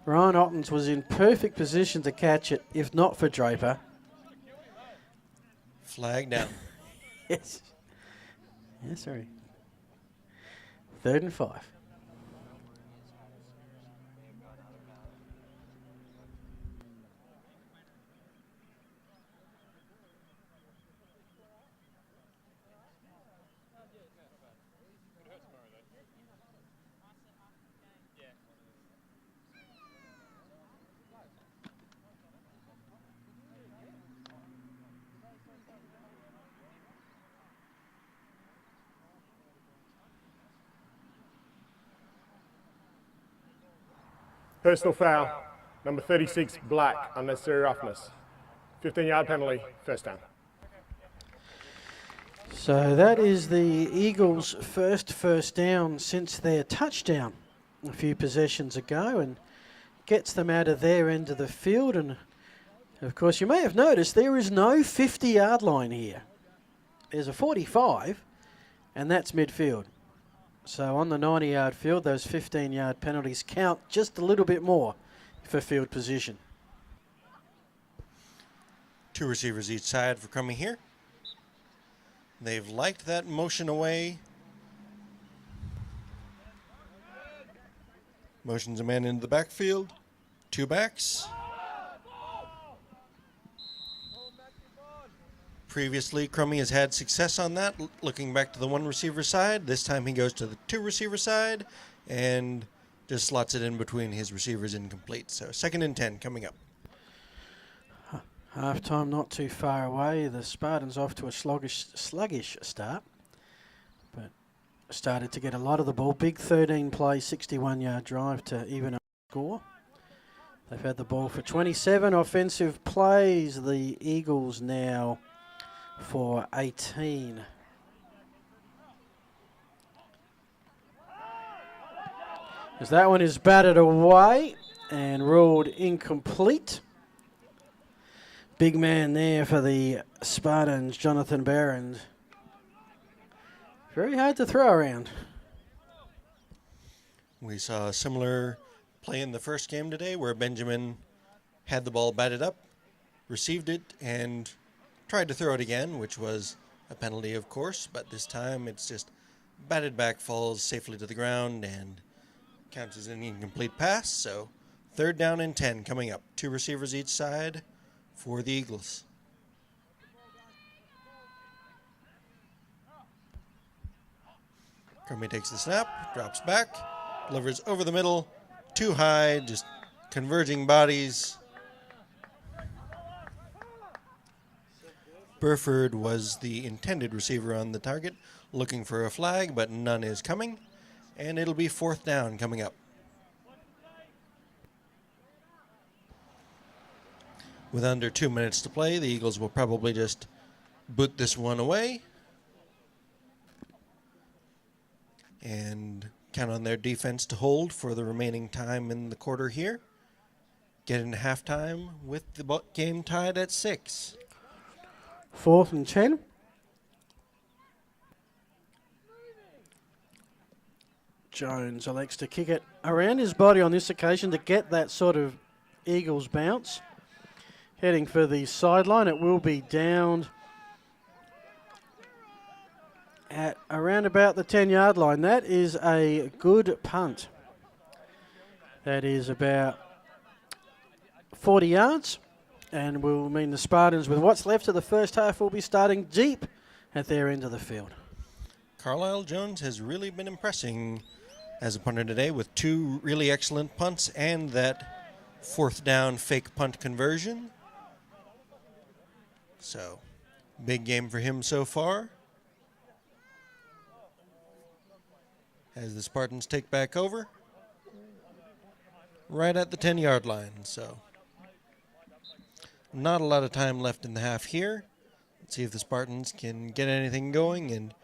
Ryan Ottens was in perfect position to catch it, if not for Draper.
Flag down.
Yes. Yes, sorry. 3rd and 5.
Personal foul, number 36, Black, unnecessary roughness. 15-yard penalty, first down.
So that is the Eagles' first down since their touchdown a few possessions ago, and gets them out of their end of the field. And of course, you may have noticed there is no 50-yard line here. There's a 45, and that's midfield. So on the 90-yard field, those 15-yard penalties count just a little bit more for field position.
2 receivers each side for Crummy here. They've liked that motion away. Motions a man into the backfield. 2 backs. Previously, Crummy has had success on that, looking back to the 1 receiver side. This time he goes to the 2 receiver side and just slots it in between his receivers incomplete. So 2nd and 10 coming up.
Half-time not too far away. The Spartans off to a sluggish start, but started to get a lot of the ball. Big 13-play, 61-yard drive to even a score. They've had the ball for 27 offensive plays. The Eagles now for 18. As that one is batted away and ruled incomplete. Big man there for the Spartans, Jonathan Barron. Very hard to throw around.
We saw a similar play in the first game today where Benjamin had the ball batted up, received it, and tried to throw it again, which was a penalty, of course, but this time it's just batted back, falls safely to the ground, and counts as an incomplete pass. So 3rd down and 10 coming up. 2 receivers each side for the Eagles. Crummy takes the snap, drops back, delivers over the middle, too high, just converging bodies. Burford was the intended receiver on the target, looking for a flag, but none is coming, and it'll be 4th down coming up. With under 2 minutes to play, the Eagles will probably just boot this one away and count on their defense to hold for the remaining time in the quarter here. Get into halftime with the game tied at 6.
4th and 10. Jones elects to kick it around his body on this occasion to get that sort of Eagles bounce. Heading for the sideline, it will be downed at around about the 10-yard line. That is a good punt. That is about 40 yards, and will mean the Spartans, with what's left of the first half, will be starting deep at their end of the field.
Carlisle Jones has really been impressing as a punter today with 2 really excellent punts and that 4th down fake punt conversion. So, big game for him so far. As the Spartans take back over, right at the 10-yard line. So, not a lot of time left in the half here. Let's see if the Spartans can get anything going and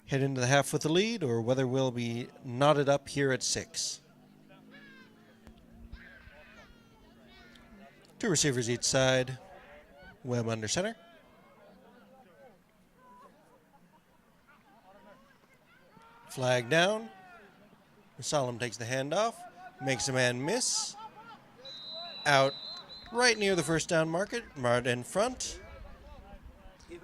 head into the half with the lead, or whether we'll be knotted up here at 6. 2 receivers each side. Webb under center. Flag down. Solemn takes the handoff, makes a man miss. Out right near the first down market, marked in front.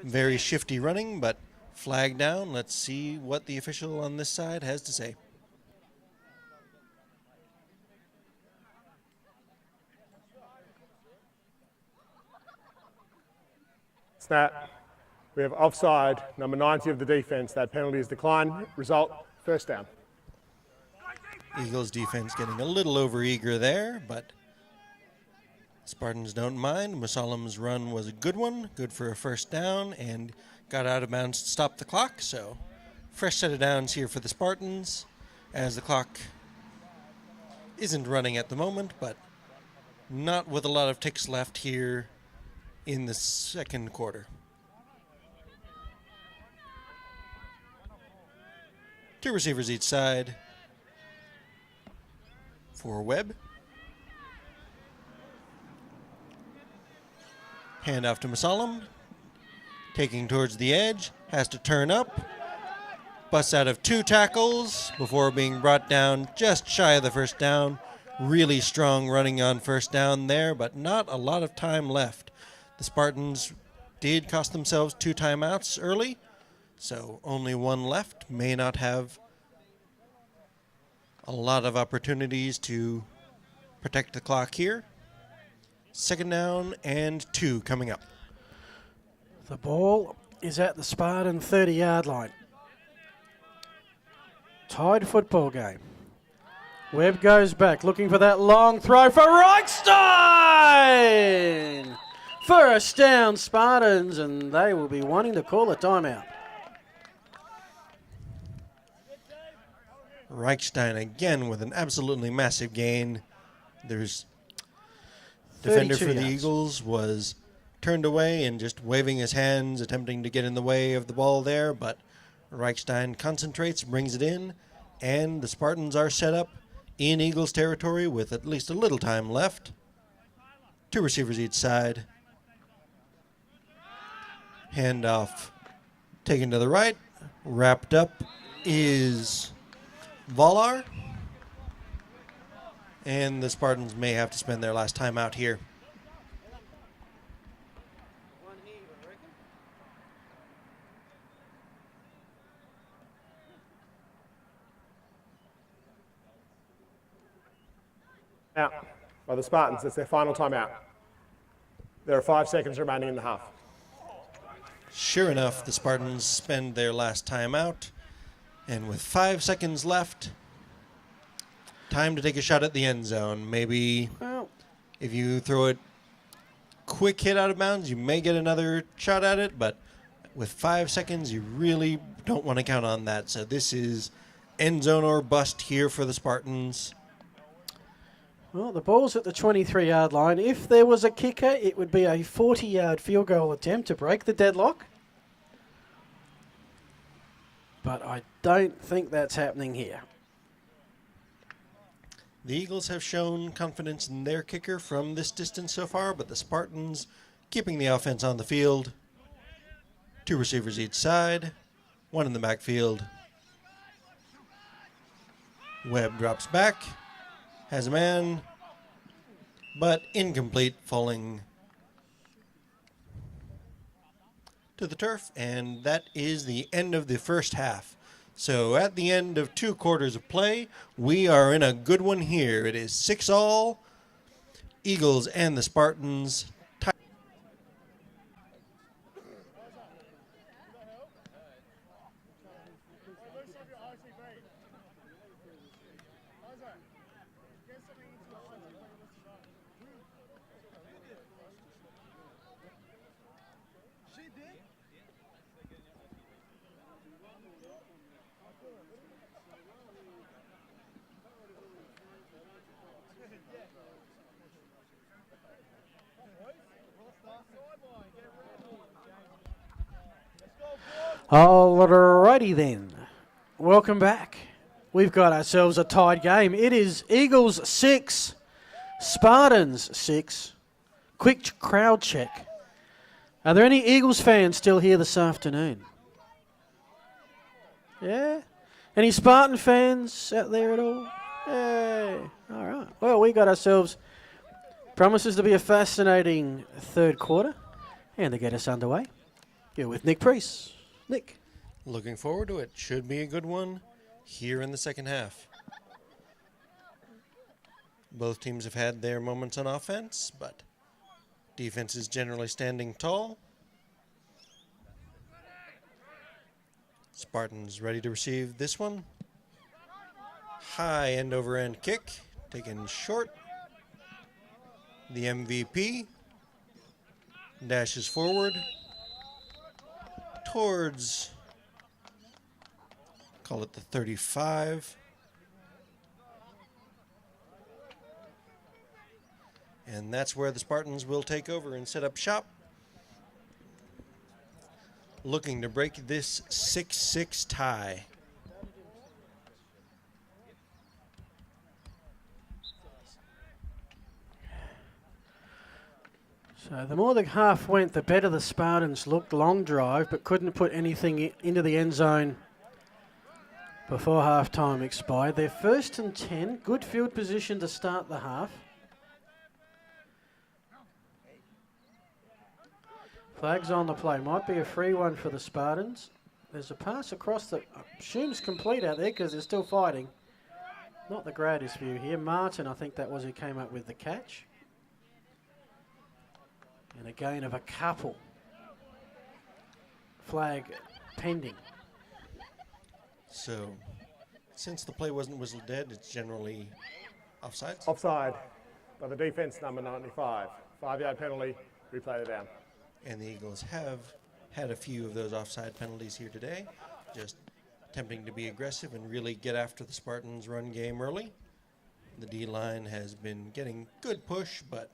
Very shifty running, but flag down. Let's see what the official on this side has to say.
Snap. We have offside, number 90 of the defence. That penalty is declined. Result, 1st down.
Eagles defense getting a little over-eager there, but Spartans don't mind. Musalam's run was a good one, good for a 1st down, and got out of bounds to stop the clock. So fresh set of downs here for the Spartans, as the clock isn't running at the moment, but not with a lot of ticks left here in the 2nd quarter. 2 receivers each side for Webb. Hand off to Musalam. Taking towards the edge, has to turn up. Busts out of 2 tackles before being brought down just shy of the 1st down. Really strong running on 1st down there, but not a lot of time left. The Spartans did cost themselves 2 timeouts early, so only 1 left. May not have a lot of opportunities to protect the clock here. 2nd down and 2 coming up.
The ball is at the Spartan 30-yard line. Tied football game. Webb goes back, looking for that long throw for Reichstein! First down, Spartans, and they will be wanting to call a timeout.
Reichstein again with an absolutely massive gain. There's defender for the
yards.
Eagles was turned away and just waving his hands, attempting to get in the way of the ball there, but Reichstein concentrates, brings it in, and the Spartans are set up in Eagles territory with at least a little time left. 2 receivers each side. Handoff taken to the right. Wrapped up is Volar. And the Spartans may have to spend their last time out here.
Out by the Spartans. It's their final timeout. There are 5 seconds remaining in the half.
Sure enough, the Spartans spend their last time out. And with 5 seconds left, time to take a shot at the end zone. Maybe if you throw it quick hit out of bounds, you may get another shot at it. But with 5 seconds, you really don't want to count on that. So this is end zone or bust here for the Spartans.
Well, the ball's at the 23-yard line. If there was a kicker, it would be a 40-yard field goal attempt to break the deadlock. But I don't think that's happening here.
The Eagles have shown confidence in their kicker from this distance so far, but the Spartans keeping the offense on the field. 2 receivers each side, 1 in the backfield. Webb drops back. Has a man, but incomplete, falling to the turf, and that is the end of the first half. So at the end of 2 quarters of play, we are in a good one here. It is 6-all, Eagles and the Spartans.
Alrighty then. Welcome back. We've got ourselves a tied game. It is Eagles 6, Spartans 6. Quick crowd check. Are there any Eagles fans still here this afternoon? Yeah? Any Spartan fans out there at all? Hey. All right. Well, we got ourselves, promises to be a fascinating third quarter. And to get us underway, you're with Nick Priest. Nick.
Looking forward to it. Should be a good one here in the second half. Both teams have had their moments on offense, but defense is generally standing tall. Spartans ready to receive this one. High end over end kick, taken short. The MVP dashes forward towards, call it the 35. And that's where the Spartans will take over and set up shop. Looking to break this 6-6 tie.
So the more the half went, the better the Spartans looked. Long drive, but couldn't put anything into the end zone before half-time expired. They're 1st and 10. Good field position to start the half. Flags on the play. Might be a free one for the Spartans. There's a pass across that I assume's complete out there because they're still fighting. Not the greatest view here. Martin, I think that was who came up with the catch. And a gain of a couple. Flag pending.
So, since the play wasn't whistled dead, it's generally offsides.
Offside by the defence, number 95. 5-yard penalty, replay the down.
And the Eagles have had a few of those offside penalties here today, just attempting to be aggressive and really get after the Spartans' run game early. The D-line has been getting good push, but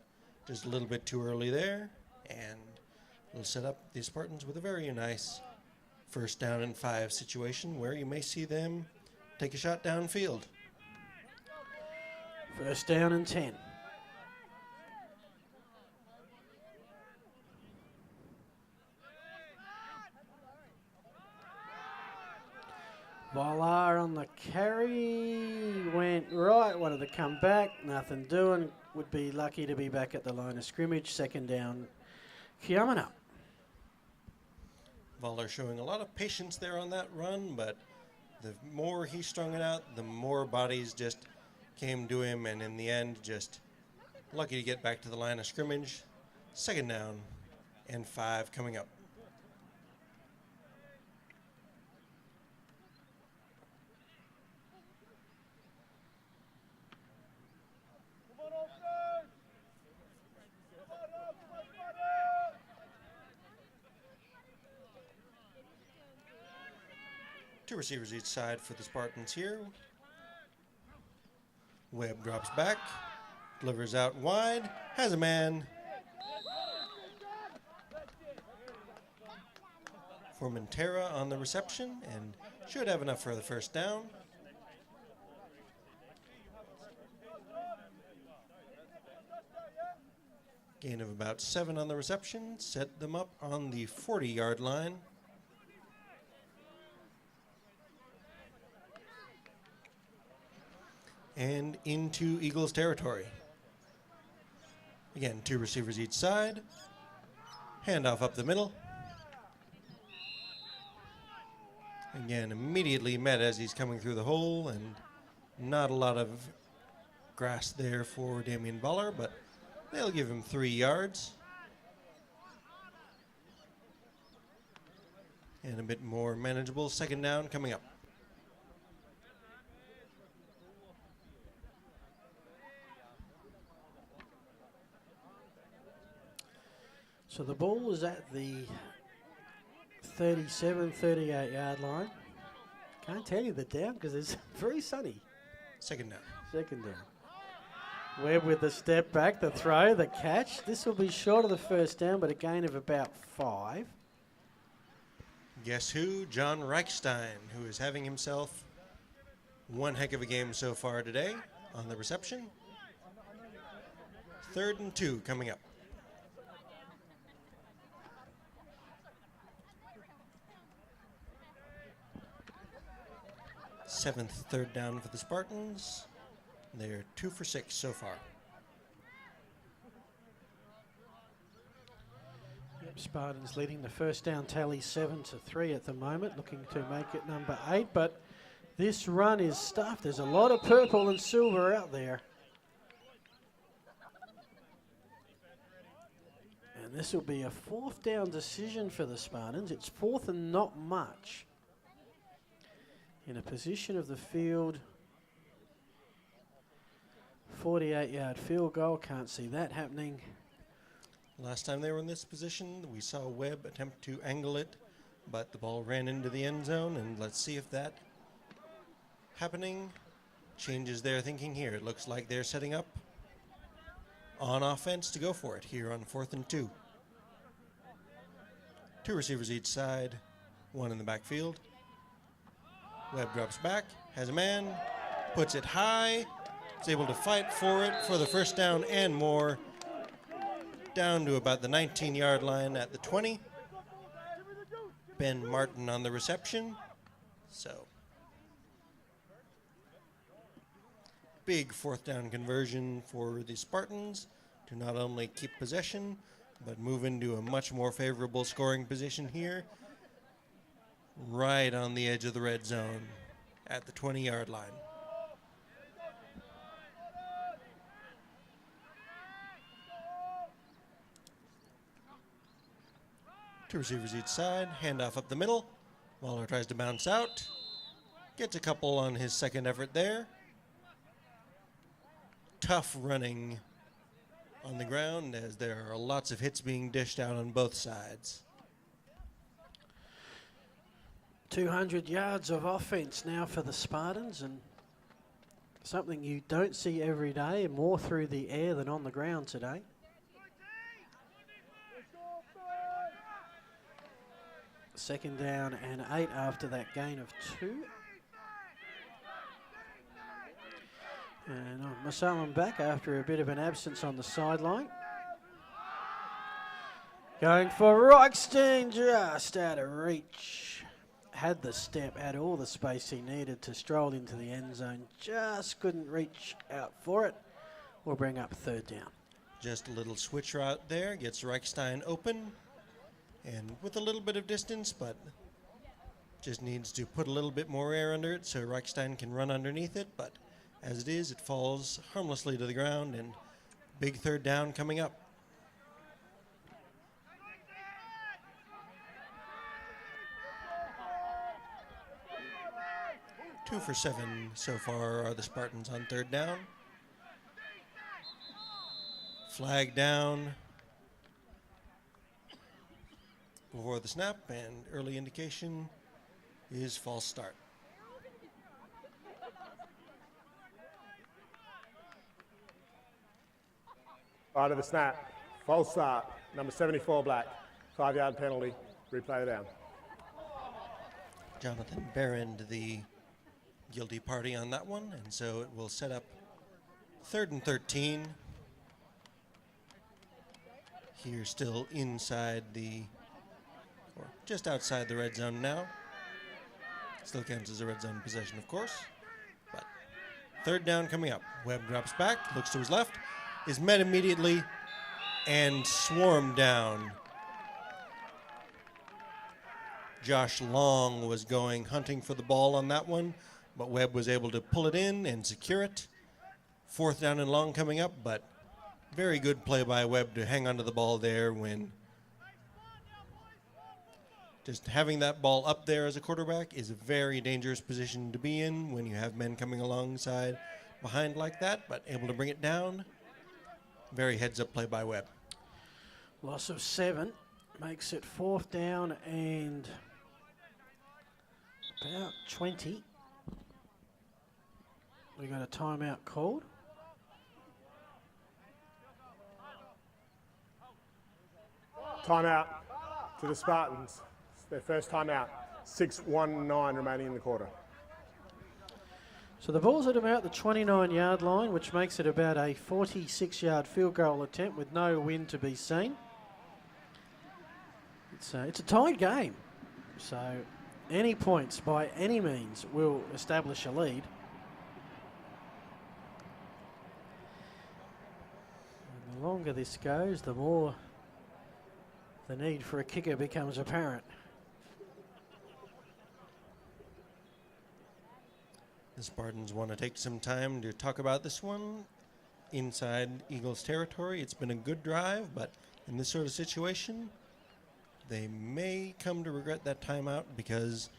just a little bit too early there, and will set up the Spartans with a very nice 1st down and 5 situation where you may see them take a shot downfield.
1st down and 10. Volar on the carry, went right, wanted to come back, nothing doing, would be lucky to be back at the line of scrimmage. 2nd down, coming up.
Voller showing a lot of patience there on that run, but the more he strung it out, the more bodies just came to him, and in the end, just lucky to get back to the line of scrimmage. 2nd down and 5 coming up. Two receivers each side for the Spartans here. Webb drops back, delivers out wide, has a man. Formentera on the reception and should have enough for the 1st down. Gain of about 7 on the reception, set them up on the 40-yard line. And into Eagles territory. Again, 2 receivers each side. Handoff up the middle. Again, immediately met as he's coming through the hole, and not a lot of grass there for Damian Voller, but they'll give him 3 yards. And a bit more manageable 2nd down coming up.
So the ball is at the 37, 38-yard line. Can't tell you the down because it's very sunny.
2nd down.
2nd down. Webb with the step back, the throw, the catch. This will be short of the 1st down, but a gain of about 5.
Guess who? John Reichstein, who is having himself one heck of a game so far today on the reception. 3rd and 2 coming up. 7th 3rd down for the Spartans. They're 2 for 6 so far.
Yep, Spartans leading the 1st down tally 7-3 at the moment, looking to make it number 8. But this run is stuffed. There's a lot of purple and silver out there. And this will be a 4th down decision for the Spartans. It's 4th and not much. In a position of the field, 48-yard field goal. Can't see that happening.
Last time they were in this position, we saw Webb attempt to angle it, but the ball ran into the end zone, and let's see if that happening changes their thinking here. It looks like they're setting up on offense to go for it here on 4th and 2. 2 receivers each side, 1 in the backfield. Webb drops back, has a man, puts it high, is able to fight for it for the 1st down and more, down to about the 19-yard line at the 20. Ben Martin on the reception. So, big 4th down conversion for the Spartans to not only keep possession, but move into a much more favorable scoring position here, right on the edge of the red zone at the 20-yard line. Two receivers each side, handoff up the middle. Waller tries to bounce out. Gets a couple on his second effort there. Tough running on the ground as there are lots of hits being dished out on both sides.
200 yards of offense now for the Spartans, and something you don't see every day, more through the air than on the ground today. Second down and 8 after that gain of 2. And Musallam back after a bit of an absence on the sideline. Going for Reichstein, just out of reach. Had the step, had all the space he needed to stroll into the end zone. Just couldn't reach out for it. We'll bring up third down.
Just a little switch route there, gets Reichstein open. And with a little bit of distance, but just needs to put a little bit more air under it so Reichstein can run underneath it. But as it is, it falls harmlessly to the ground, and big third down coming up. Two for 7 so far are the Spartans on third down. Flag down before the snap, and early indication is false start.
Right of the snap, false start, number 74 Black, 5-yard penalty, replay down.
Jonathan Barrand, the guilty party on that one, and so it will set up 3rd and 13. Here still inside or just outside the red zone now. Still counts as a red zone possession, of course. But third down coming up. Webb drops back, looks to his left, is met immediately and swarmed down. Josh Long was going hunting for the ball on that one, but Webb was able to pull it in and secure it. 4th down and long coming up, but very good play by Webb to hang onto the ball there when just having that ball up there as a quarterback is a very dangerous position to be in when you have men coming alongside behind like that, but able to bring it down. Very heads-up play by Webb.
Loss of 7 makes it 4th down and about 20. We got a timeout called.
Timeout to the Spartans. It's their first timeout. 6:19 remaining in the quarter.
So the ball's at about the 29-yard line, which makes it about a 46-yard field goal attempt with no win to be seen. It's a tied game, so any points by any means will establish a lead. And the longer this goes, the more the need for a kicker becomes apparent.
The Spartans want to take some time to talk about this one inside Eagles territory. It's been a good drive, but in this sort of situation, they may come to regret that timeout because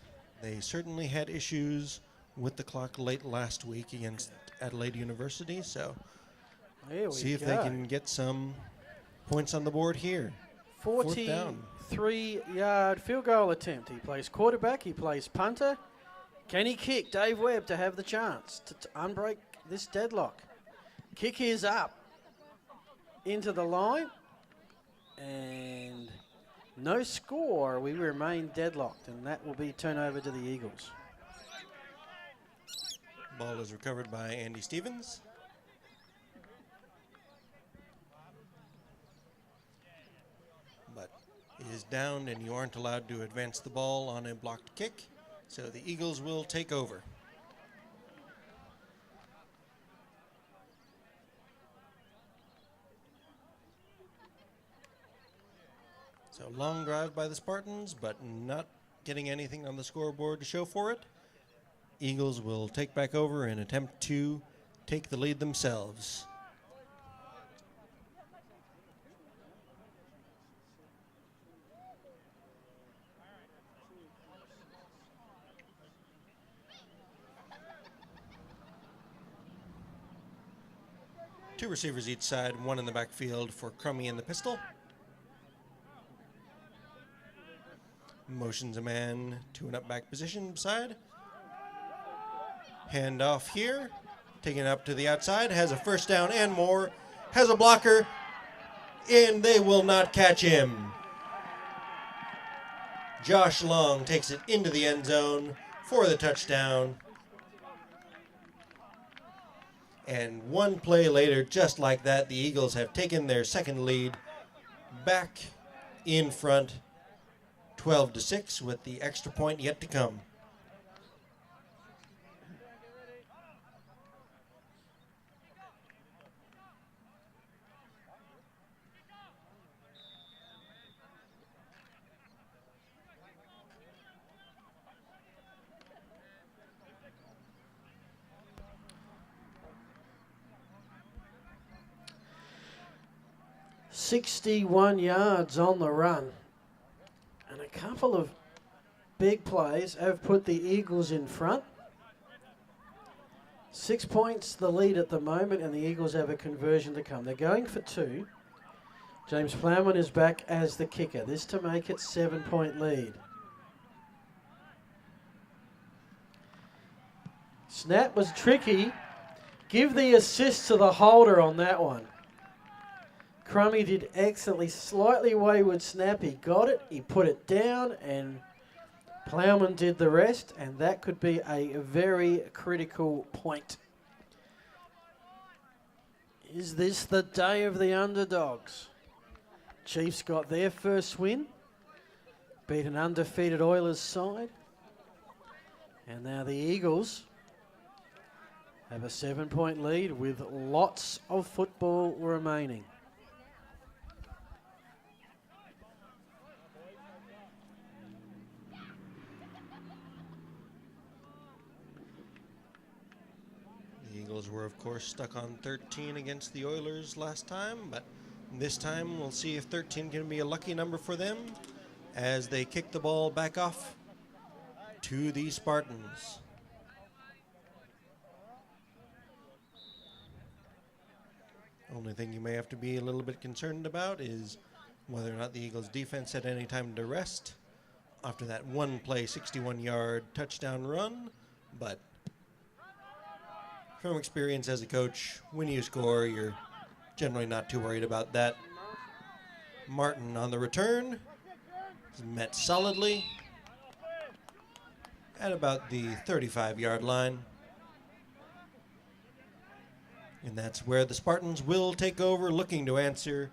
they certainly had issues with the clock late last week against Adelaide University. So see if they can get some points on the board here.
43-yard field goal attempt. He plays quarterback, he plays punter. Can he kick Dave Webb to have the chance to unbreak this deadlock? Kick is up into the line, and no score. We remain deadlocked, and that will be turnover to the Eagles.
Ball is recovered by Andy Stevens. But it is down, and you aren't allowed to advance the ball on a blocked kick. So the Eagles will take over. So long drive by the Spartans, but not getting anything on the scoreboard to show for it. Eagles will take back over and attempt to take the lead themselves. Two receivers each side, one in the backfield for Crummy and the pistol. Motions a man to an up back position side. Hand off here. Taking it up to the outside. Has a first down and more. Has a blocker. And they will not catch him. Josh Long takes it into the end zone for the touchdown. And one play later, just like that, the Eagles have taken their second lead back in front, 12-6, with the extra point yet to come.
"61 yards on the run, and a couple of big plays have put the Eagles in front. 6 points the lead at the moment, and the Eagles have a conversion to come. They're going for 2. James Plowman is back as the kicker. This to make it 7-point lead. Snap was tricky. Give the assist to the holder on that one. Crummy did excellently. Slightly wayward snap. He got it. He put it down, and Plowman did the rest, and that could be a very critical point. Is this the day of the underdogs? Chiefs got their first win, beat an undefeated Oilers side, and now the Eagles have a 7-point lead with lots of football remaining.
Eagles were, of course, stuck on 13 against the Oilers last time, but this time we'll see if 13 can be a lucky number for them as they kick the ball back off to the Spartans. Only thing you may have to be a little bit concerned about is whether or not the Eagles' defense had any time to rest after that one-play 61-yard touchdown run, but from experience as a coach, when you score, you're generally not too worried about that. Martin on the return is met solidly at about the 35-yard line. And that's where the Spartans will take over, looking to answer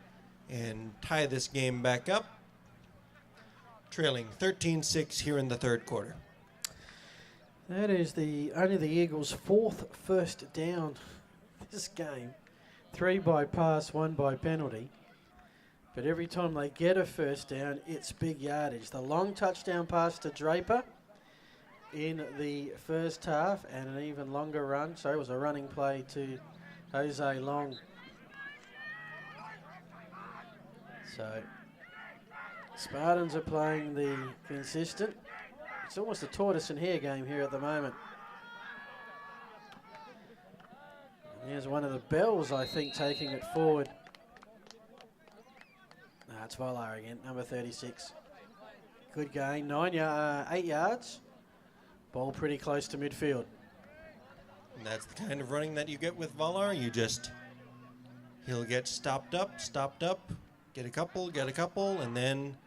and tie this game back up, trailing 13-6 here in the third quarter.
That is only the Eagles' 4th first down this game. 3 by pass, 1 by penalty. But every time they get a first down, it's big yardage. The long touchdown pass to Draper in the first half, and an even longer run. So it was a running play to Jose Long. So Spartans are playing the consistent. It's almost a tortoise and hare game here at the moment. And here's one of the Bells, I think, taking it forward. It's Volar again, number 36. Good gain, 8 yards. Ball pretty close to midfield.
And that's the kind of running that you get with Volar. He'll get stopped up, get a couple, and then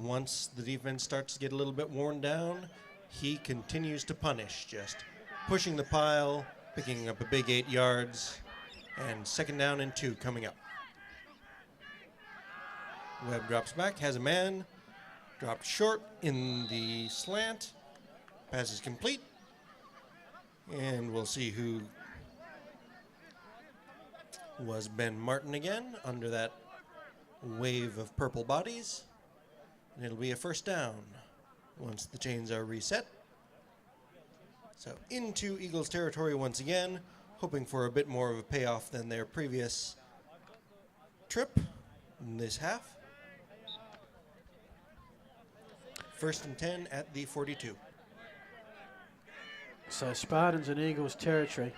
once the defense starts to get a little bit worn down, he continues to punish, just pushing the pile, picking up a big 8 yards, and 2nd down and 2 coming up. Webb drops back, has a man, dropped short in the slant, pass is complete, and we'll see who was Ben Martin again under that wave of purple bodies. And it'll be a first down once the chains are reset. So into Eagles territory once again, hoping for a bit more of a payoff than their previous trip in this half. 1st and 10 at the 42.
So Spartans and Eagles territory.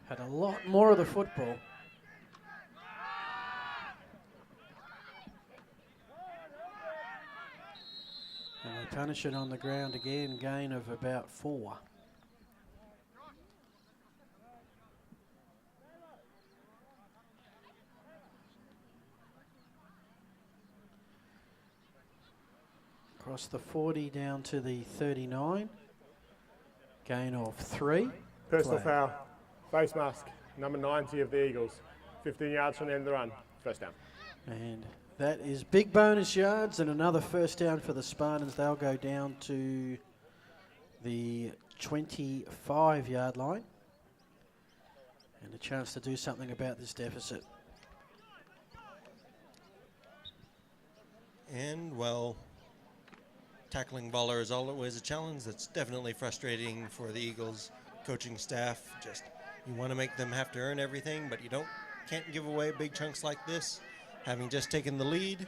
had a lot more of the football. And they punish it on the ground again, gain of about 4. Across the 40 down to the 39. Gain of 3.
Personal foul. Face mask. Number 90 of the Eagles. 15 yards from the end of the run. First down.
And that is big bonus yards and another first down for the Spartans. They'll go down to the 25-yard line. And a chance to do something about this deficit.
And, well, tackling Baller is always a challenge. That's definitely frustrating for the Eagles coaching staff. Just, you want to make them have to earn everything, but you can't give away big chunks like this. Having just taken the lead,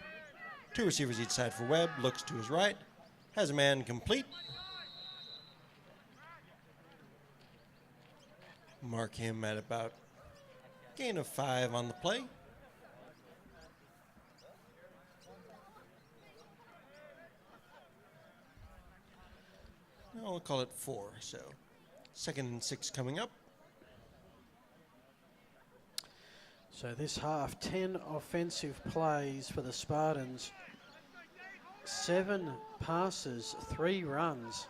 2 receivers each side for Webb, looks to his right, has a man complete. Mark him at about gain of 5 on the play. I'll call it 4, so 2nd and 6 coming up.
So this half, 10 offensive plays for the Spartans. 7 passes, 3 runs.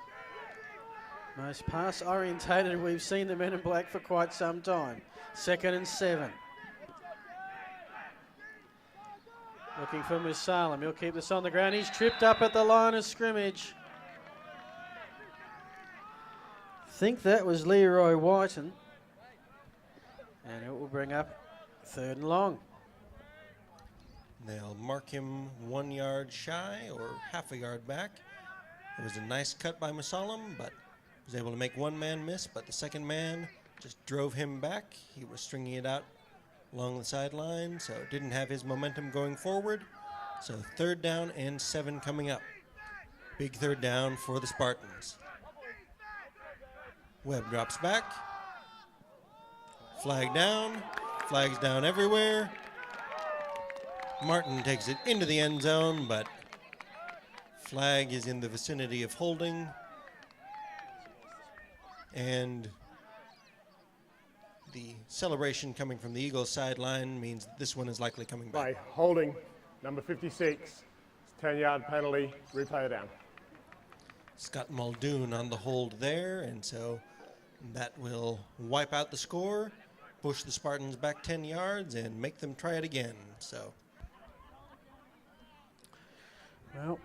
Most pass orientated we've seen the men in black for quite some time. 2nd and 7. Looking for Musalam. He'll keep this on the ground. He's tripped up at the line of scrimmage. Think that was Leroy Whiten. And it will bring up 3rd and long.
They'll mark him 1 yard shy or half a yard back. It was a nice cut by Musalam, but was able to make one man miss, but the second man just drove him back. He was stringing it out along the sideline, so didn't have his momentum going forward. So 3rd down and 7 coming up. Big 3rd down for the Spartans. Webb drops back. Flag down. Flags down everywhere. Martin takes it into the end zone, but flag is in the vicinity of holding. And the celebration coming from the Eagles sideline means this one is likely coming back.
By holding number 56. 10-yard penalty. Replay it down.
Scott Muldoon on the hold there, and so that will wipe out the score, push the Spartans back 10 yards, and make them try it again. So,
well,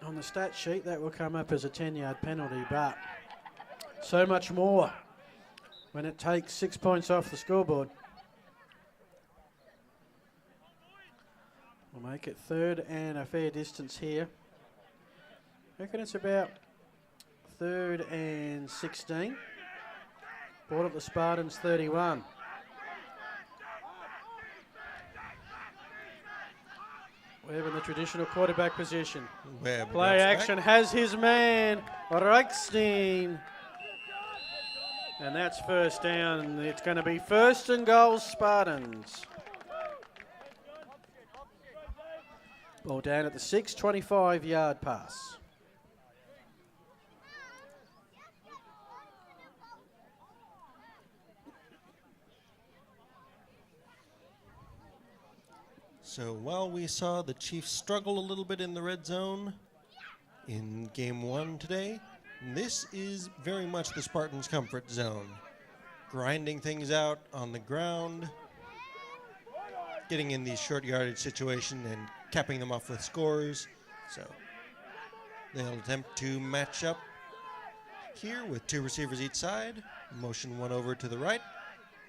on the stat sheet, that will come up as a 10-yard penalty, but so much more when it takes 6 points off the scoreboard. We'll make it 3rd and a fair distance here. I reckon it's about 3rd and 16. Ball at the Spartans 31. Webb in the traditional quarterback position.
Webb
Play action
back.
has his man, Reichstein. And that's first down. It's going to be 1st and goal, Spartans. Ball down at the 6, 25-yard pass.
So while we saw the Chiefs struggle a little bit in the red zone in game 1 today, this is very much the Spartans' comfort zone. Grinding things out on the ground, getting in these short yardage situations and capping them off with scores. So they'll attempt to match up here with 2 receivers each side. Motion one over to the right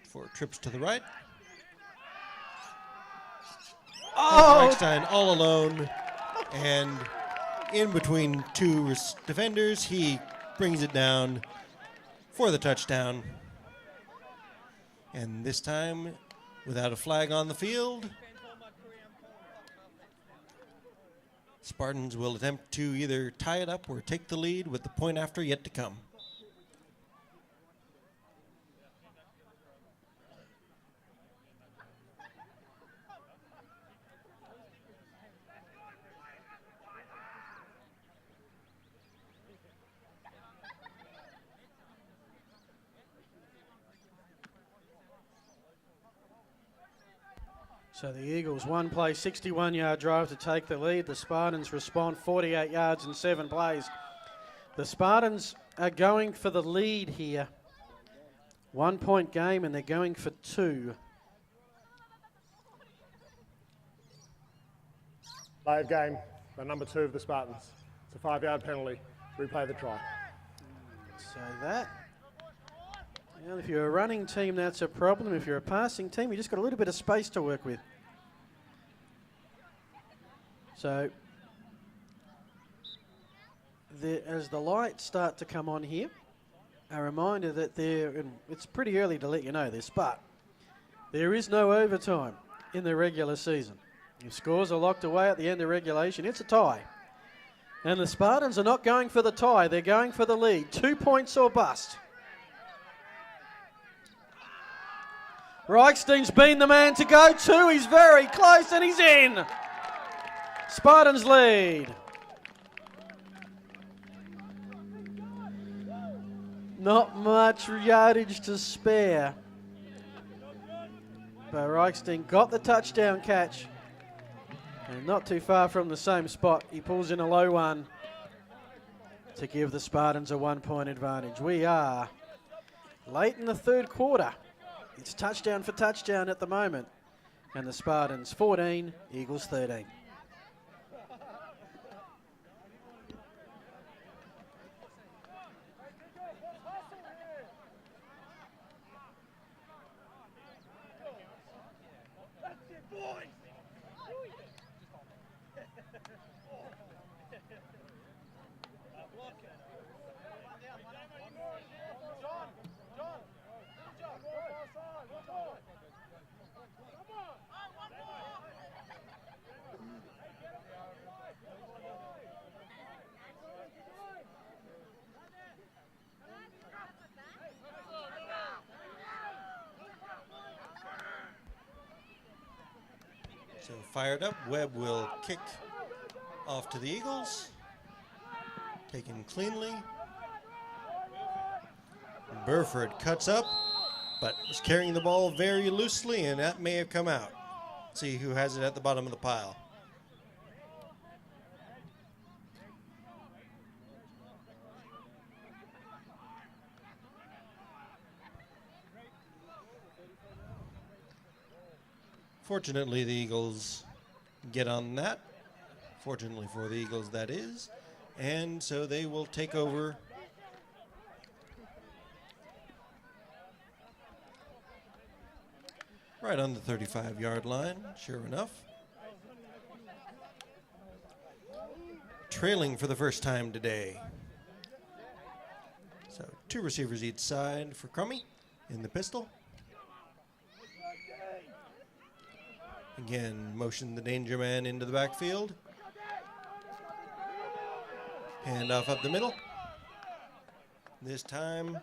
for trips to the right.
Oh!
Reichstein all alone, and in between 2 defenders, he brings it down for the touchdown. And this time, without a flag on the field, Spartans will attempt to either tie it up or take the lead with the point after yet to come.
So the Eagles, one play, 61-yard drive to take the lead. The Spartans respond 48 yards in 7 plays. The Spartans are going for the lead here. 1 point game, and they're going for 2.
Play of game by number 2 of the Spartans. It's a 5-yard penalty. Replay the try.
So that, well, if you're a running team, that's a problem. If you're a passing team, you just got a little bit of space to work with. So, as the lights start to come on here, a reminder that it's pretty early to let you know this, but there is no overtime in the regular season. If scores are locked away at the end of regulation, it's a tie. And the Spartans are not going for the tie, they're going for the lead. 2 points or bust. Reichstein's been the man to go to. He's very close and he's in. Spartans lead. Not much yardage to spare. But Reichstein got the touchdown catch. And not too far from the same spot. He pulls in a low one to give the Spartans a 1 point advantage. We are late in the third quarter. It's touchdown for touchdown at the moment. And the Spartans 14, Eagles 13.
So fired up, Webb will kick off to the Eagles. Taken cleanly. Burford cuts up, but is carrying the ball very loosely, and that may have come out. See who has it at the bottom of the pile. Fortunately, the Eagles get on that. Fortunately for the Eagles, that is. And so they will take over. Right on the 35-yard line, sure enough. Trailing for the first time today. So 2 receivers each side for Crummy in the pistol. Again, motion the danger man into the backfield. Hand off up the middle. This time,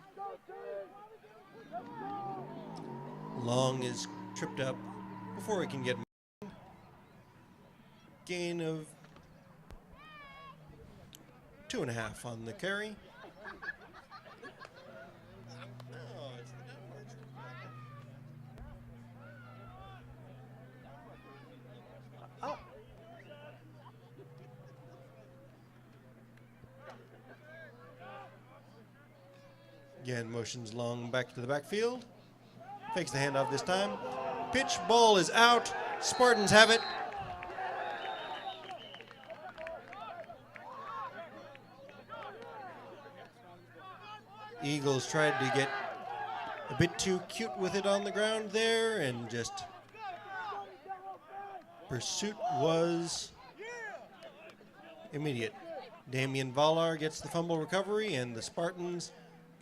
Long is tripped up before he can get gain of 2.5 on the carry. Again, motions Long back to the backfield. Fakes the handoff this time. Pitch, ball is out. Spartans have it. Eagles tried to get a bit too cute with it on the ground there, and just pursuit was immediate. Damian Valar gets the fumble recovery, and the Spartans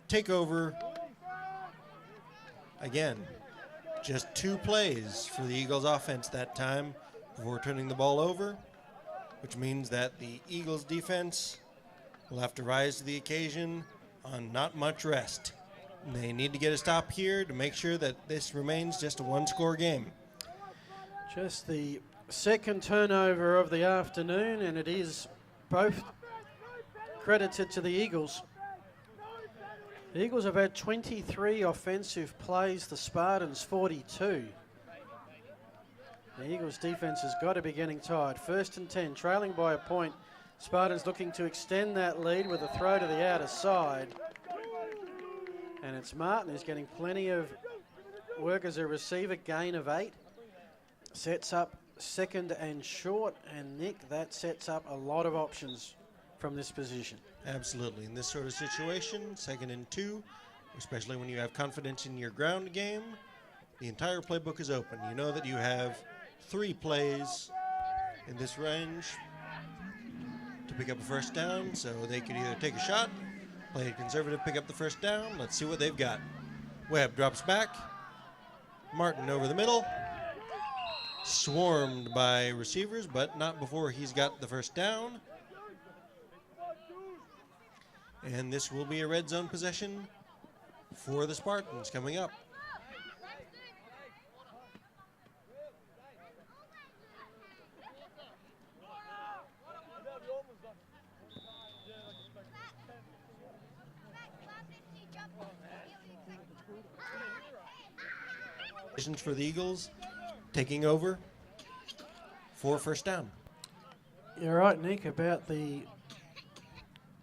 take over. Again, just 2 plays for the Eagles offense that time before turning the ball over, which means that the Eagles defense will have to rise to the occasion on not much rest. They need to get a stop here to make sure that this remains just a 1-score game.
Just the second turnover of the afternoon, and it is both credited to the Eagles. The Eagles have had 23 offensive plays, the Spartans 42. The Eagles defense has got to be getting tired. 1st and 10, trailing by a point. Spartans looking to extend that lead with a throw to the outer side. And it's Martin who's getting plenty of work as a receiver, gain of 8. Sets up 2nd and short, and Nick, that sets up a lot of options from this position.
Absolutely. In this sort of situation, 2nd and 2, especially when you have confidence in your ground game, the entire playbook is open. You know that you have 3 plays in this range to pick up a first down, so they could either take a shot, play it conservative, pick up the first down. Let's see what they've got. Webb drops back. Martin over the middle. Swarmed by receivers, but not before he's got the first down. And this will be a red zone possession for the Spartans coming up. For the Eagles, taking over for first down.
You're right, Nick, about the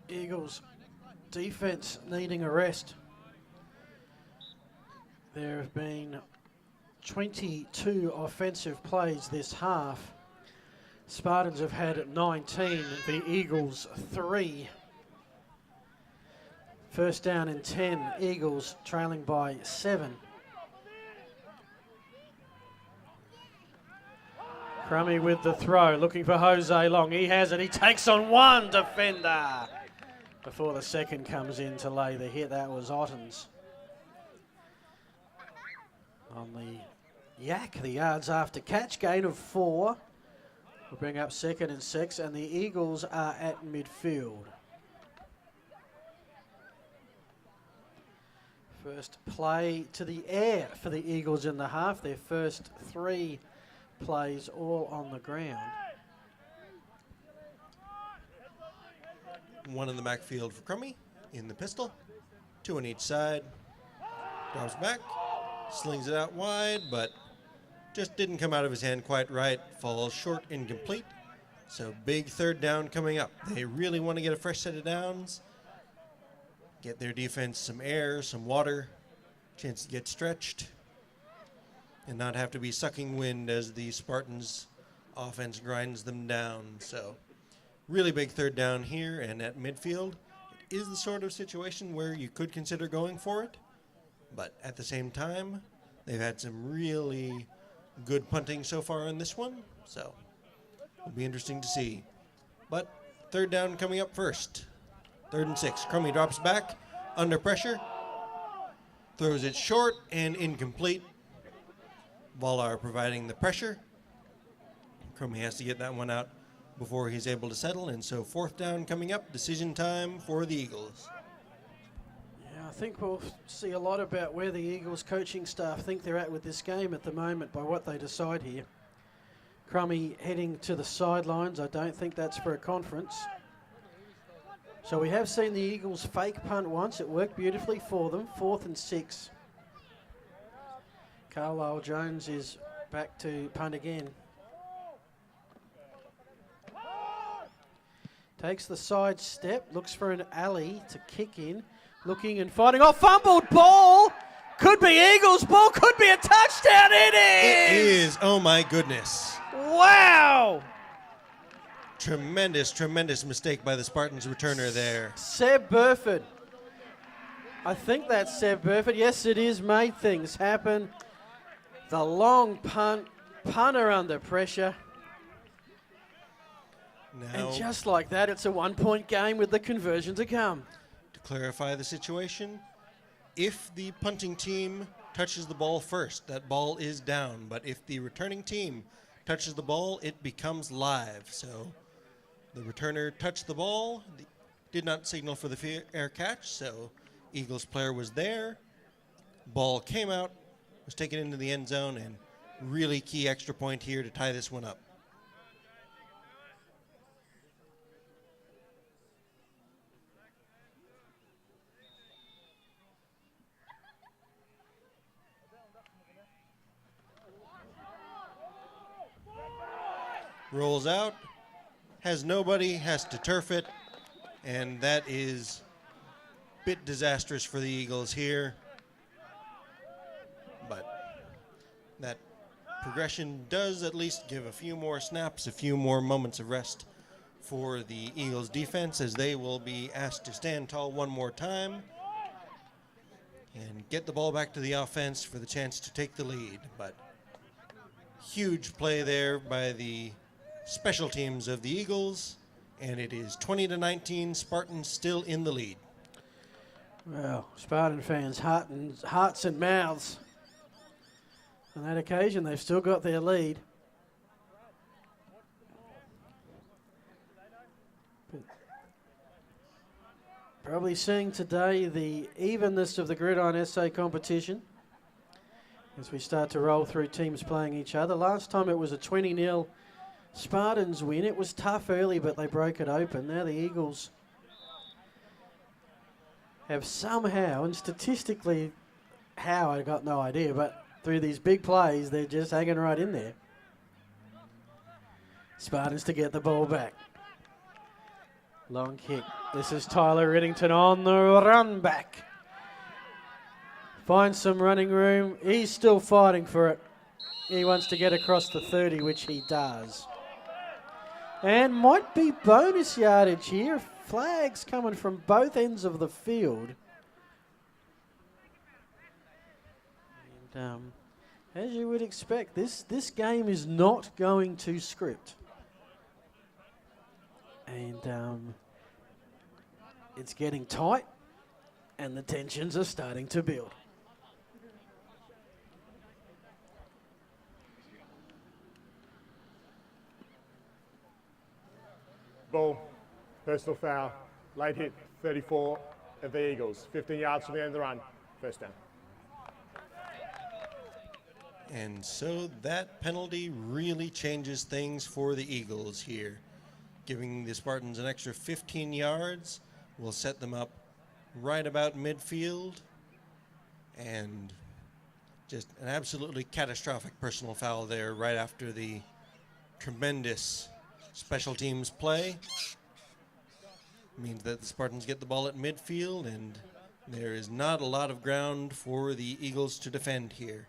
Eagles defense needing a rest. There have been 22 offensive plays this half. Spartans have had 19, the Eagles 3. First down and 10, Eagles trailing by 7. Crummy with the throw, looking for Jose Long. He has it. He takes on one defender before the second comes in to lay the hit. That was Ottens. On the yak, the yards after catch, gain of 4. We'll bring up 2nd and 6, and the Eagles are at midfield. First play to the air for the Eagles in the half. Their first 3 plays all on the ground.
One in the backfield for Crummy in the pistol. 2 on each side. Drops back. Slings it out wide, but just didn't come out of his hand quite right. Falls short, incomplete. So big 3rd down coming up. They really want to get a fresh set of downs. Get their defense some air, some water. Chance to get stretched. And not have to be sucking wind as the Spartans offense grinds them down. So really big 3rd down here, and at midfield, it is the sort of situation where you could consider going for it. But at the same time, they've had some really good punting so far in this one. So it'll be interesting to see. But 3rd down coming up first. 3rd and 6. Crummy drops back under pressure. Throws it short and incomplete. Valar providing the pressure. Crummy has to get that one out before he's able to settle, and so 4th down coming up, decision time for the Eagles.
Yeah, I think we'll see a lot about where the Eagles coaching staff think they're at with this game at the moment by what they decide here. Crummy heading to the sidelines. I don't think that's for a conference. So we have seen the Eagles fake punt once. It worked beautifully for them. 4th and 6. Carlisle Jones is back to punt again. Takes the side step, looks for an alley to kick in. Looking and fighting. Oh, fumbled ball! Could be Eagles ball, could be a touchdown. It is!
It is, oh my goodness.
Wow!
Tremendous, tremendous mistake by the Spartans returner there.
Seb Burford. I think that's Seb Burford. Yes, it is. Made things happen. The long punt, punter under pressure.
Now,
And just like that, it's a 1-point game with the conversion to come.
to clarify the situation, if the punting team touches the ball first, that ball is down. But if the returning team touches the ball, it becomes live. So the returner touched the ball, did not signal for the fair catch, so Eagles player was there. Ball came out, was taken into the end zone, and really key extra point here to tie this one up. rolls out, has nobody, has to turf it, and that is a bit disastrous for the Eagles here. But that progression does at least give a few more snaps, a few more moments of rest for the Eagles defense, as they will be asked to stand tall one more time and get the ball back to the offense for the chance to take the lead. But huge play there by the special teams of the Eagles, and it is 20-19, Spartans still in the lead.
Well, Spartan fans' hearts and mouths. On that occasion, they've still got their lead. But probably seeing today the evenness of the Gridiron SA competition as we start to roll through teams playing each other. Last time it was a 20-0 Spartans win. It was tough early, but they broke it open. Now the Eagles have somehow, and statistically how, I got no idea, but through these big plays, they're just hanging right in there. Spartans to get the ball back. Long kick. This is Tyler Riddington on the run back. Finds some running room. He's still fighting for it. He wants to get across the 30, which he does. And might be bonus yardage here. Flags coming from both ends of the field. And as you would expect, this game is not going to script. And it's getting tight, and the tensions are starting to build.
Ball, personal foul, late hit, 34 of the Eagles. 15 yards from the end of the run, first down.
And so that penalty really changes things for the Eagles here. Giving the Spartans an extra 15 yards will set them up right about midfield. And just an absolutely catastrophic personal foul there right after the tremendous special teams play. Means that the Spartans get the ball at midfield, and there is not a lot of ground for the Eagles to defend here.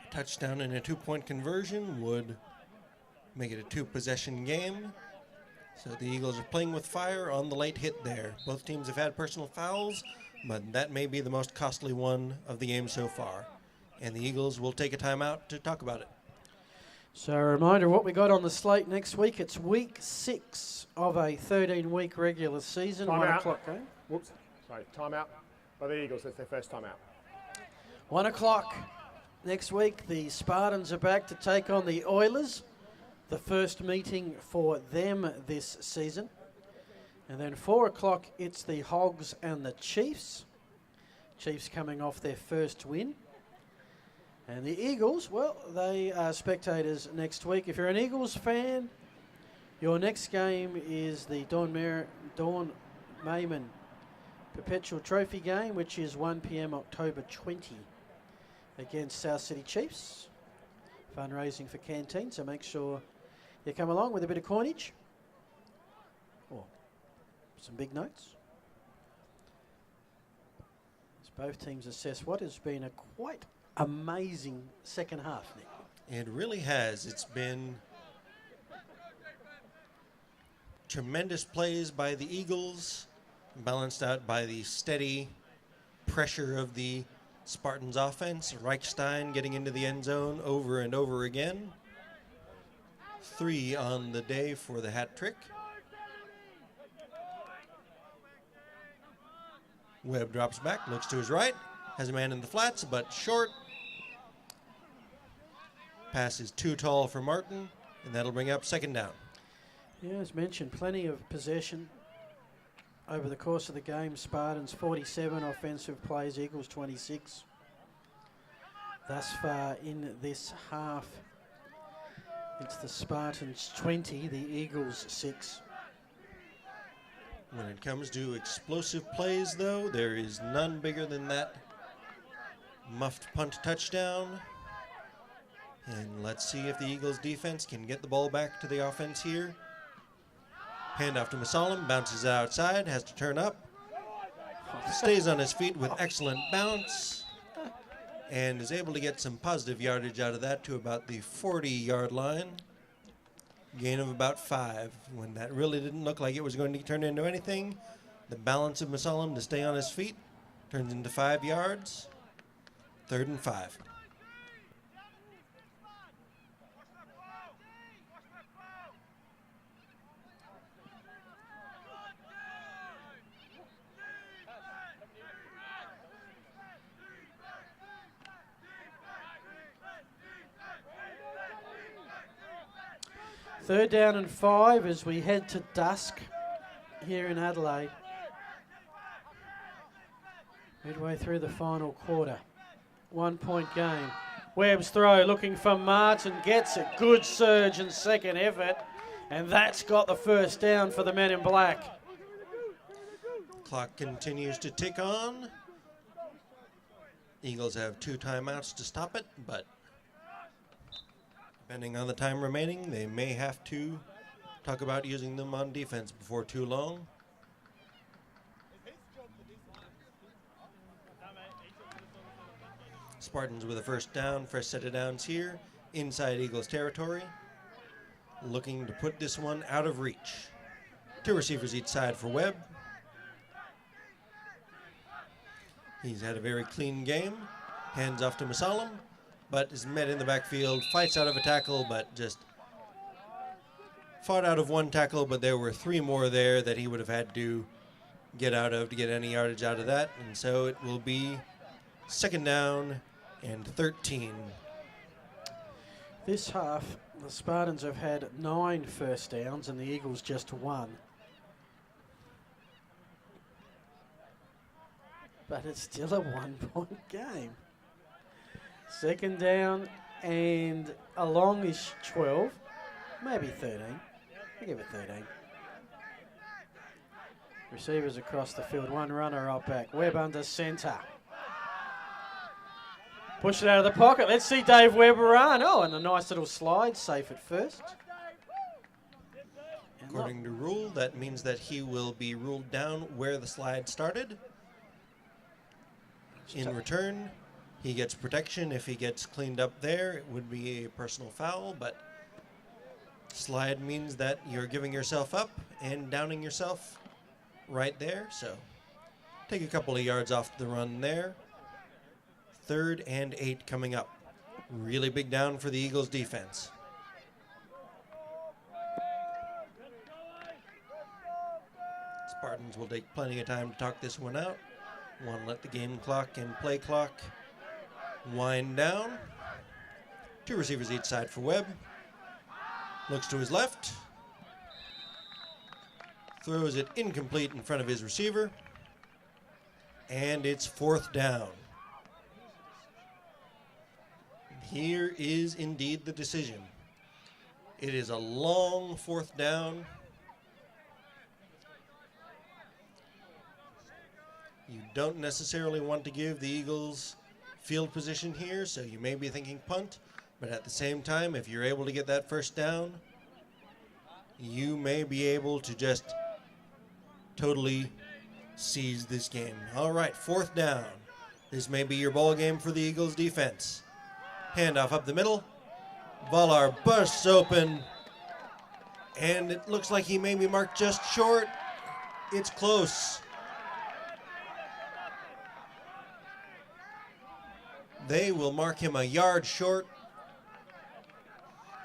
A touchdown and a 2-point conversion would make it a 2-possession game. So the Eagles are playing with fire on the late hit there. Both teams have had personal fouls, but that may be the most costly one of the game so far. And the Eagles will take a timeout to talk about it.
So a reminder what we got on the slate next week. It's week 6 of a 13-week regular season.
Time
1
out.
o'clock game.
Whoops, sorry, timeout by the Eagles. That's their first timeout.
1 o'clock next week. The Spartans are back to take on the Oilers. The first meeting for them this season. And then 4 o'clock, it's the Hogs and the Chiefs. Chiefs coming off their first win. And the Eagles, well, they are spectators next week. If you're an Eagles fan, your next game is the Don Mayman Perpetual Trophy game, which is 1 p.m. October 20 against South City Chiefs. Fundraising for Canteen, so make sure you come along with a bit of coinage or some big notes. As both teams assess what has been a quite amazing second half, Nick.
It really has. It's been tremendous plays by the Eagles, balanced out by the steady pressure of the Spartans offense. Reichstein getting into the end zone over and over again. 3 on the day for the hat trick. Webb drops back, looks to his right, has a man in the flats, but short. Pass is too tall for Martin, and that'll bring up second down.
Yeah, as mentioned, plenty of possession over the course of the game. Spartans 47 offensive plays, Eagles 26. Thus far in this half, it's the Spartans 20, the Eagles 6.
When it comes to explosive plays, though, there is none bigger than that muffed punt touchdown. And let's see if the Eagles defense can get the ball back to the offense here. Handoff to Masalam, bounces outside, has to turn up. Stays on his feet with excellent bounce. And is able to get some positive yardage out of that to about the 40-yard line. Gain of about 5. When that really didn't look like it was going to turn into anything, the balance of Masalam to stay on his feet turns into 5 yards. 3rd and 5.
Third down and 5 as we head to dusk here in Adelaide. Midway through the final quarter. 1-point game. Webb's throw looking for Martin. Gets it. Good surge and second effort. And that's got the first down for the men in black.
Clock continues to tick on. Eagles have 2 timeouts to stop it, but depending on the time remaining, they may have to talk about using them on defense before too long. Spartans with a first down, fresh set of downs here, inside Eagles territory. Looking to put this one out of reach. 2 receivers each side for Webb. He's had a very clean game. Hands off to Masalam, but is met in the backfield, fights out of a tackle, but just fought out of 1 tackle, but there were 3 more there that he would have had to get out of to get any yardage out of that. And so it will be 2nd down and 13.
This half, the Spartans have had 9 first downs and the Eagles just 1. But it's still a 1-point game. 2nd down and a longish 12, maybe 13. I'll give it 13. Receivers across the field, 1 runner up back. Webb under centre. Push it out of the pocket. Let's see Dave Webb run. Oh, and a nice little slide, safe at first. And
According to rule, that means that he will be ruled down where the slide started. In return, he gets protection. If he gets cleaned up there, it would be a personal foul, but slide means that you're giving yourself up and downing yourself right there. So take a couple of yards off the run there. 3rd and 8 coming up. Really big down for the Eagles defense. Spartans will take plenty of time to talk this one out. Want to let the game clock and play clock wind down. 2 receivers each side for Webb. Looks to his left. Throws it incomplete in front of his receiver. And it's 4th down. Here is indeed the decision. It is a long 4th down. You don't necessarily want to give the Eagles field position here, so you may be thinking punt, but at the same time, if you're able to get that first down, you may be able to just totally seize this game. All right, 4th down. This may be your ball game for the Eagles defense. Handoff up the middle. Valar bursts open, and it looks like he may be marked just short. It's close. They will mark him a yard short,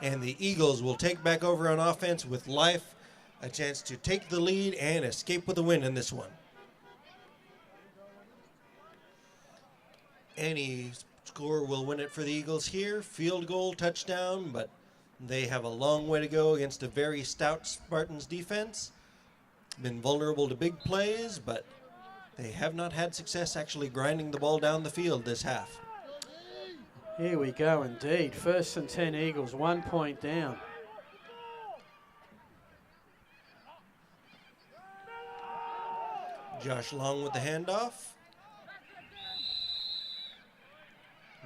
and the Eagles will take back over on offense with life, a chance to take the lead and escape with a win in this one. Any score will win it for the Eagles here. Field goal, touchdown, but they have a long way to go against a very stout Spartans defense. Been vulnerable to big plays, but they have not had success actually grinding the ball down the field this half.
Here we go indeed. 1st and 10 Eagles, 1 point down.
Josh Long with the handoff.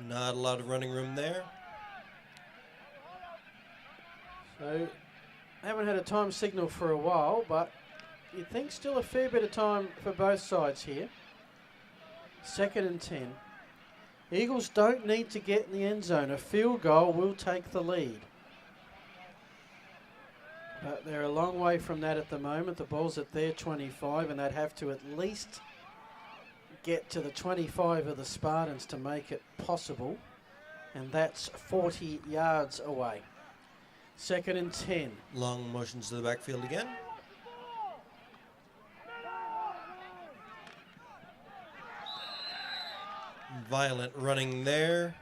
Not a lot of running room there.
So, haven't had a time signal for a while, but you'd think still a fair bit of time for both sides here. 2nd and 10. Eagles don't need to get in the end zone. A field goal will take the lead. But they're a long way from that at the moment. The ball's at their 25, and they'd have to at least get to the 25 of the Spartans to make it possible. And that's 40 yards away. 2nd and 10.
Long motions to the backfield again. Violent running there.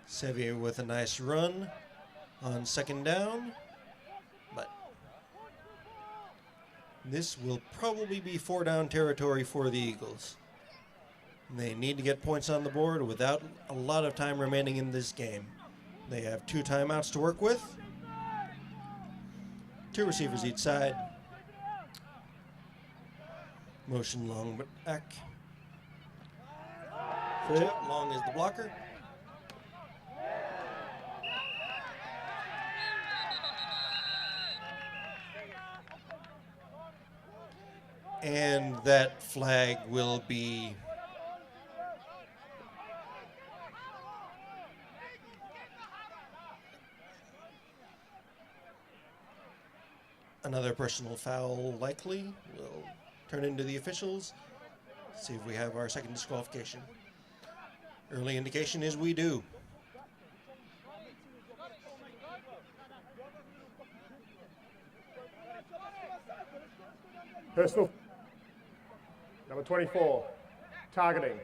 Sevier with a nice run on 2nd down, but this will probably be 4-down territory for the Eagles. They need to get points on the board without a lot of time remaining in this game. They have 2 timeouts to work with. 2 receivers each side. Motion long but back. Long is the blocker. And that flag will be another personal foul, likely. We'll turn into the officials, see if we have our 2nd disqualification. Early indication is we do.
Personal. Number 24, targeting.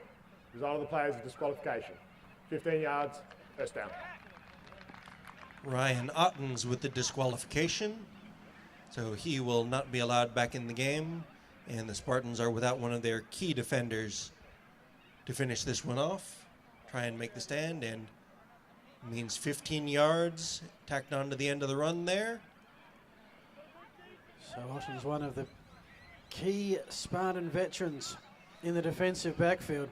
Result of the player's disqualification. 15 yards, 1st down.
Ryan Ottens with the disqualification, so he will not be allowed back in the game, and the Spartans are without one of their key defenders to finish this one off, try and make the stand, and means 15 yards tacked on to the end of the run there.
So Otten's one of the key Spartan veterans in the defensive backfield.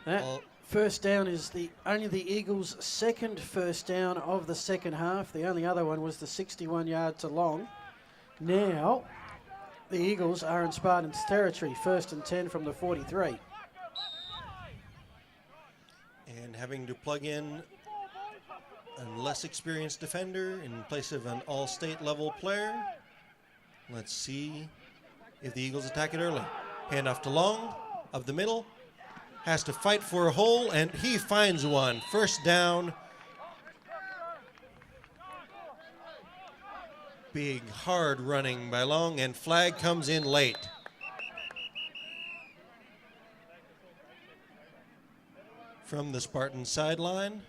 That first down is only the Eagles' 2nd first down of the 2nd half. The only other one was the 61 yard to long. Now the Eagles are in Spartans territory, 1st and 10 from the 43.
And having to plug in a less experienced defender in place of an all-state level player. Let's see if the Eagles attack it early. Handoff to Long, of the middle. Has to fight for a hole, and he finds one. 1st down. Big, hard running by Long, and flag comes in late. From the Spartan sideline.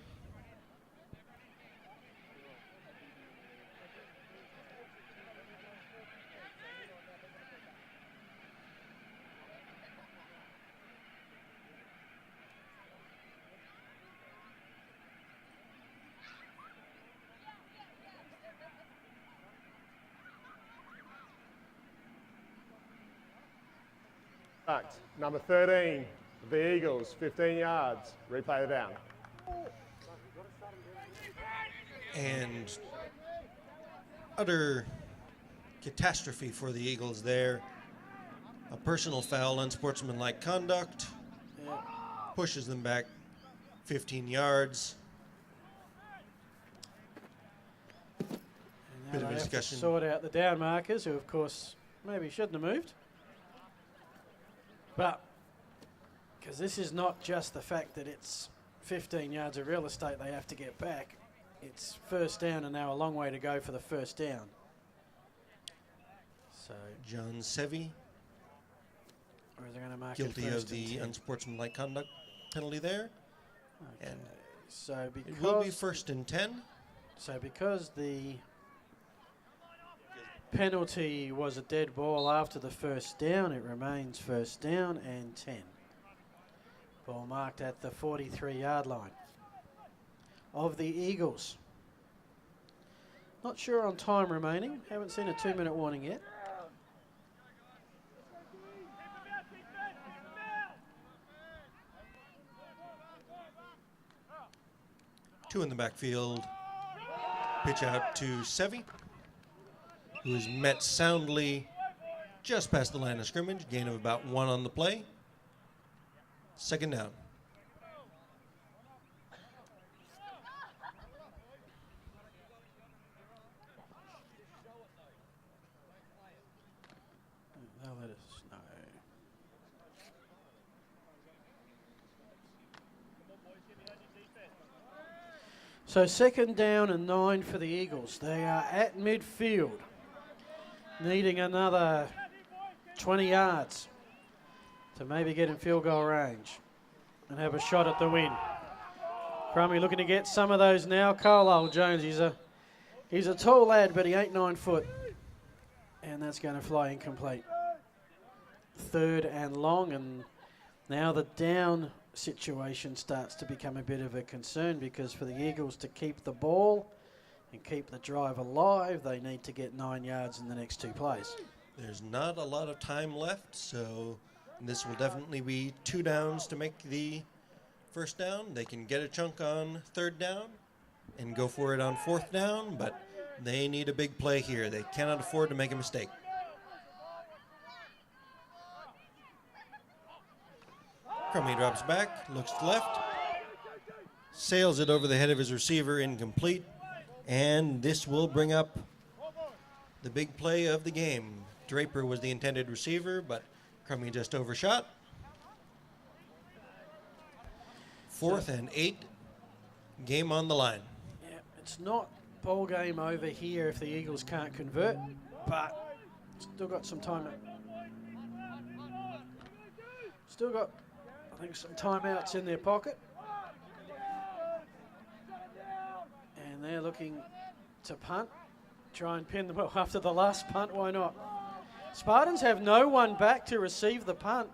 Number 13, the Eagles, 15 yards. Replay the down.
And utter catastrophe for the Eagles there. A personal foul, unsportsmanlike conduct. Pushes them back 15 yards. Bit of a discussion.
Sort out the down markers, who of course maybe shouldn't have moved. But because this is not just the fact that it's 15 yards of real estate they have to get back. It's 1st down and now a long way to go for the 1st down. So
John Sevi,
or is they going to mark
guilty
it
of the unsportsmanlike conduct penalty there.
Okay.
And
So because
it will be 1st and 10.
So because the penalty was a dead ball after the 1st down, it remains 1st down and 10. Ball marked at the 43-yard line of the Eagles. Not sure on time remaining. Haven't seen a 2-minute warning yet.
Two in the backfield. Pitch out to Sevi, who is met soundly just past the line of scrimmage. Gain of about 1 on the play. Second down.
They'll let us know. So second down and 9 for the Eagles. They are at midfield, needing another 20 yards to maybe get in field goal range and have a shot at the win. Crummy looking to get some of those now. Carlisle Jones, he's a tall lad, but he ain't 9 foot. And that's going to fly incomplete. Third and long, and now the down situation starts to become a bit of a concern, because for the Eagles to keep the ball and keep the drive alive, they need to get 9 yards in the next 2 plays.
There's not a lot of time left, so this will definitely be 2 downs to make the first down. They can get a chunk on 3rd down and go for it on 4th down, but they need a big play here. They cannot afford to make a mistake. Crummy drops back, looks to left, sails it over the head of his receiver, incomplete, and this will bring up the big play of the game. Draper was the intended receiver, but Crummy just overshot. 4th and 8, game on the line.
Yeah, it's not ball game over here if the Eagles can't convert, but still got some time. Still got, I think, some timeouts in their pocket. And they're looking to punt, try and pin them. Well, after the last punt, why not? Spartans have no one back to receive the punt.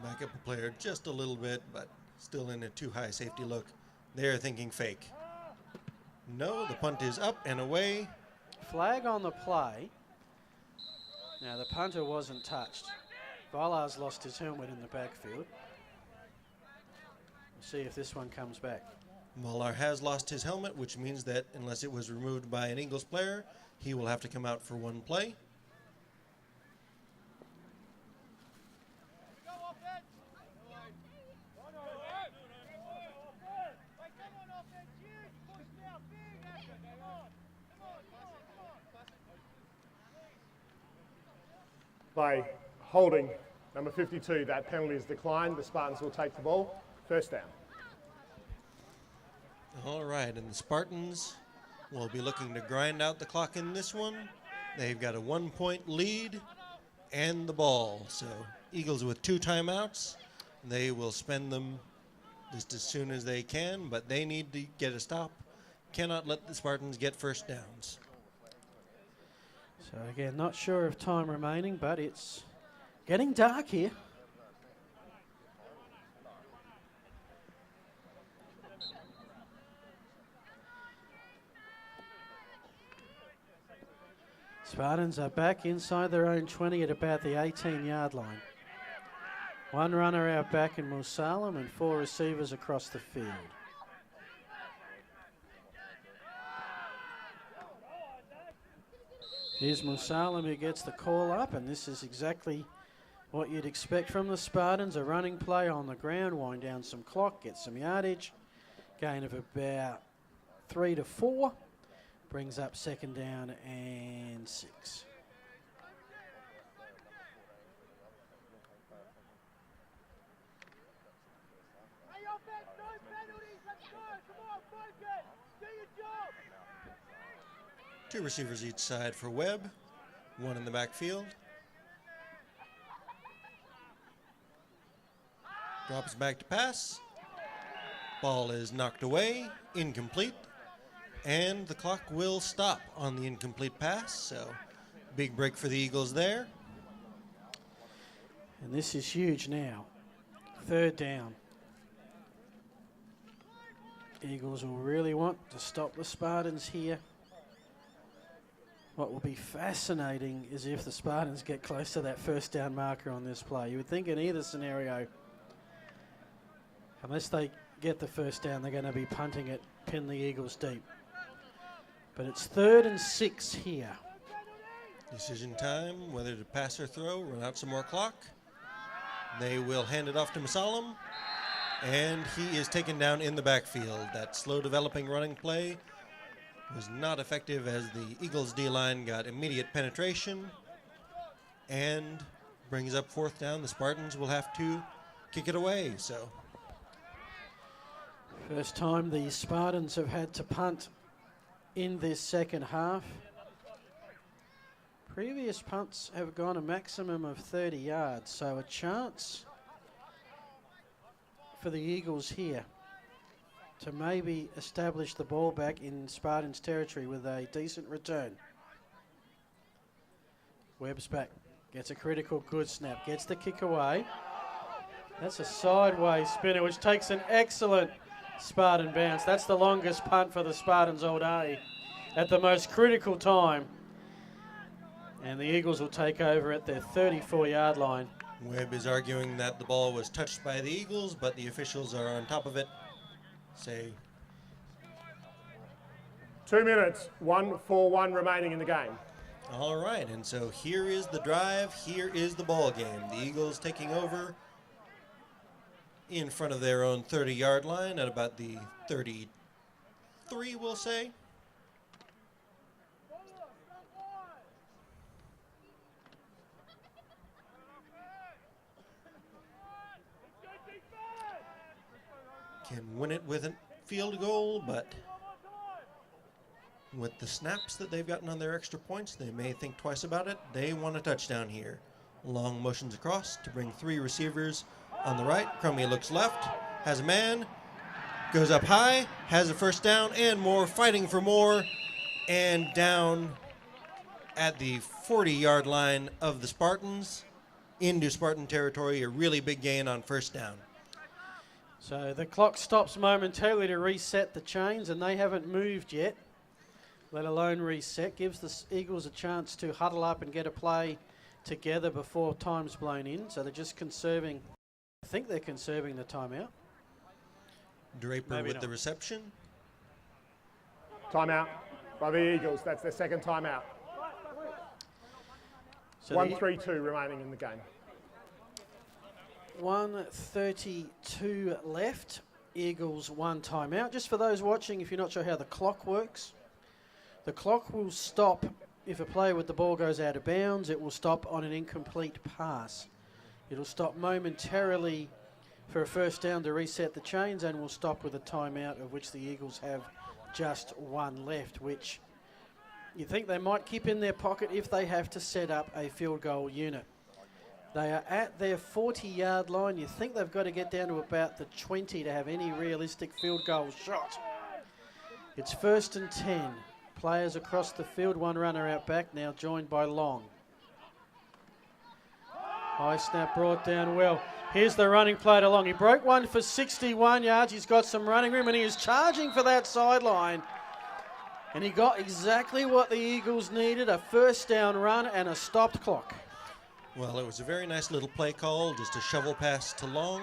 Back up a player just a little bit, but still in a too high safety look. They're thinking fake. No, the punt is up and away.
Flag on the play. Now, the punter wasn't touched. Vilar's lost his helmet in the backfield. We'll see if this one comes back.
Muller has lost his helmet, which means that unless it was removed by an Eagles player, he will have to come out for 1 play.
By holding number 52, that penalty is declined. The Spartans will take the ball. First down.
All right, and the Spartans will be looking to grind out the clock in this one. They've got a 1-point lead and the ball. So Eagles with 2 timeouts. They will spend them just as soon as they can, but they need to get a stop. Cannot let the Spartans get first downs.
So again, not sure of time remaining, but it's getting dark here. Spartans are back inside their own 20 at about the 18-yard line. 1 runner out back in Musalam and 4 receivers across the field. Here's Musalam who gets the call up, and this is exactly what you'd expect from the Spartans. A running play on the ground, wind down some clock, get some yardage. Gain of about 3 to 4. Brings up 2nd down and 6.
Two receivers each side for Webb, 1 in the backfield. Drops back to pass. Ball is knocked away, incomplete. And the clock will stop on the incomplete pass, so big break for the Eagles there.
And this is huge now. 3rd down. Eagles will really want to stop the Spartans here. What will be fascinating is if the Spartans get close to that 1st down marker on this play. You would think in either scenario, Unless they get the first down, they're going to be punting it, pin the Eagles deep. But it's 3rd and 6 here.
Decision time, whether to pass or throw, run out some more clock. They will hand it off to Musalem, and he is taken down in the backfield. That slow developing running play was not effective as the Eagles D-line got immediate penetration and brings up 4th down. The Spartans will have to kick it away. So
first time the Spartans have had to punt in this second half. Previous punts have gone a maximum of 30 yards, so a chance for the Eagles here to maybe establish the ball back in Spartans territory with a decent return. Webb's back, gets a critical good snap, gets the kick away. That's a sideways spinner, which takes an excellent Spartan bounce. That's the longest punt for the Spartans all day at the most critical time. And the Eagles will take over at their 34-yard line.
Webb is arguing that the ball was touched by the Eagles, but the officials are on top of it. Say
2 minutes, 1:41 remaining in the game.
All right, and so here is the drive, here is the ball game. The Eagles taking over in front of their own 30-yard line at about the 33, we'll say. Can win it with a field goal, but with the snaps that they've gotten on their extra points, they may think twice about it. They want a touchdown here. Long motions across to bring 3 receivers on the right. Crummy looks left, has a man, goes up high, has a first down, and more, fighting for more, and down at the 40-yard line of the Spartans into Spartan territory. A really big gain on first down.
So the clock stops momentarily to reset the chains, and they haven't moved yet, let alone reset. Gives the Eagles a chance to huddle up and get a play together before time's blown in. So they're just conserving, I think they're conserving the timeout.
Draper
Maybe
with
not.
the reception.
Timeout by the Eagles. That's their second timeout.
So
1:32 remaining in the game.
1:32 left. Eagles 1 timeout. Just for those watching, if you're not sure how the clock works, the clock will stop if a player with the ball goes out of bounds. It will stop on an incomplete pass. It'll stop momentarily for a first down to reset the chains, and will stop with a timeout, of which the Eagles have just 1 left, which you think they might keep in their pocket if they have to set up a field goal unit. They are at their 40-yard line. You think they've got to get down to about the 20 to have any realistic field goal shot. It's 1st and 10. Players across the field, 1 runner out back, now joined by Long. High snap brought down well. Here's the running play to Long. He broke one for 61 yards. He's got some running room, and he is charging for that sideline. And he got exactly what the Eagles needed, a first down run and a stopped clock.
Well, it was a very nice little play call, just a shovel pass to Long,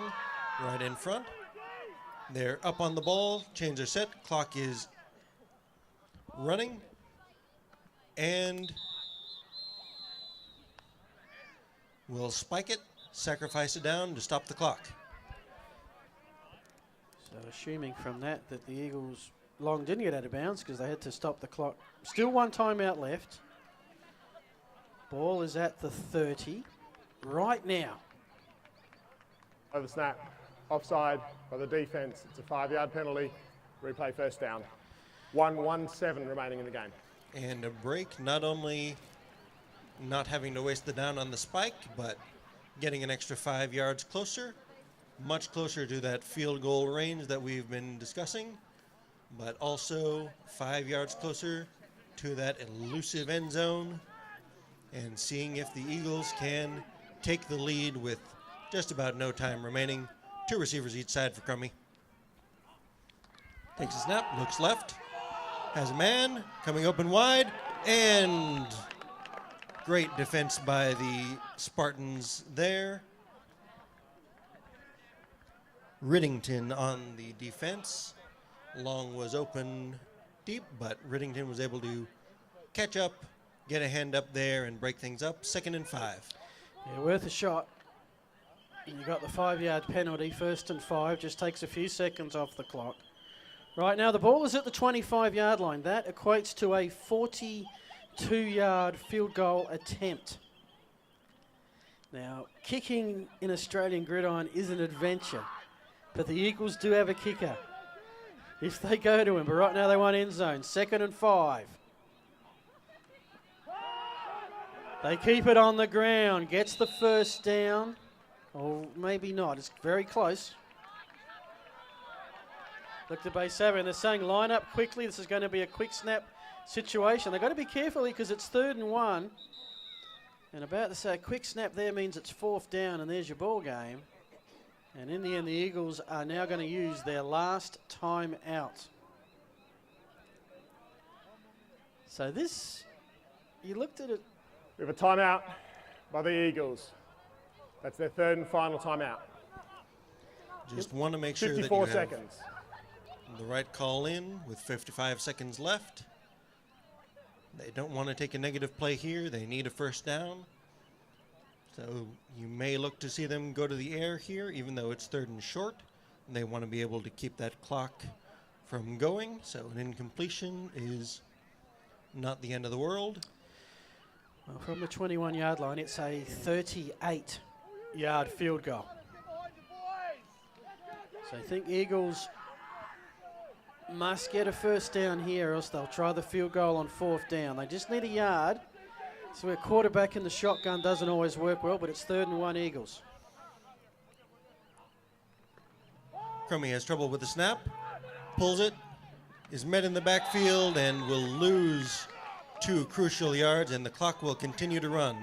right in front. They're up on the ball, chains are set, clock is running, and we'll spike it, sacrifice it down to stop the clock.
So assuming from that the Eagles, Long didn't get out of bounds because they had to stop the clock. Still 1 timeout left. Ball is at the 30 right now.
Over snap, offside by the defence. It's a 5-yard penalty. Replay first down. 1:17 remaining in the game.
And a break, not only not having to waste the down on the spike, but getting an extra 5 yards closer, much closer to that field goal range that we've been discussing, but also 5 yards closer to that elusive end zone, and seeing if the Eagles can take the lead with just about no time remaining. 2 receivers each side for Crummy. Takes a snap, looks left, has a man coming open wide, and great defense by the Spartans there. Riddington on the defense. Long was open deep, but Riddington was able to catch up, get a hand up there, and break things up. 2nd and 5.
Yeah, worth a shot. And you got the 5-yard penalty, 1st and 5, just takes a few seconds off the clock. Right now, the ball is at the 25-yard line. That equates to a 42-yard field goal attempt. Now, kicking in Australian gridiron is an adventure, but the Eagles do have a kicker if they go to him. But right now, they want end zone, 2nd and 5. They keep it on the ground, gets the first down. Or maybe not, it's very close. Look to base 7, they're saying line up quickly. This is going to be a quick snap situation. They've got to be careful because it's 3rd and 1. And about to say quick snap there means it's 4th down and there's your ball game. And in the end, the Eagles are now going to use their last time out. So this, you looked at it.
We have a timeout by the Eagles. That's their 3rd and final timeout.
Just want to make sure that you
54
have
seconds.
the right call in with 55 seconds left. They don't want to take a negative play here. They need a first down. So you may look to see them go to the air here, even though it's 3rd and short. And they want to be able to keep that clock from going. So an incompletion is not the end of the world.
Well, from the 21-yard line, it's a 38-yard field goal. So I think Eagles must get a first down here, or else they'll try the field goal on 4th down. They just need a yard. So a quarterback in the shotgun doesn't always work well, but it's 3rd and 1 Eagles.
Crummy has trouble with the snap, pulls it, is met in the backfield, and will lose 2 crucial yards, and the clock will continue to run.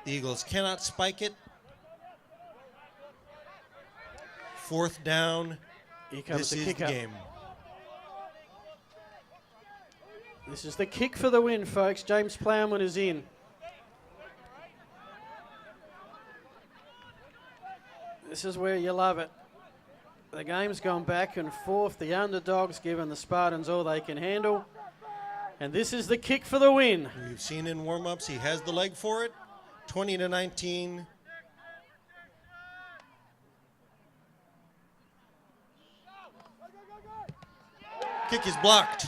The Eagles cannot spike it. 4th down.
Here comes
This
the
is
kick
the
up.
game.
This is the kick for the win, folks. James Plowman is in. This is where you love it. The game's gone back and forth. The underdogs giving the Spartans all they can handle. And this is the kick for the win.
We've seen in warm-ups he has the leg for it. 20-19. Kick is blocked.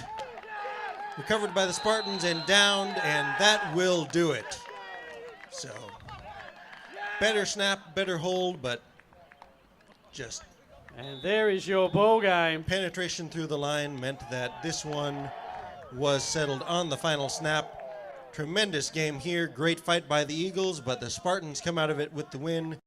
Recovered by the Spartans and downed, and that will do it. So, better snap, better hold, but just...
And there is your ball game.
Penetration through the line meant that this one was settled on the final snap. Tremendous game here. Great fight by the Eagles, but the Spartans come out of it with the win.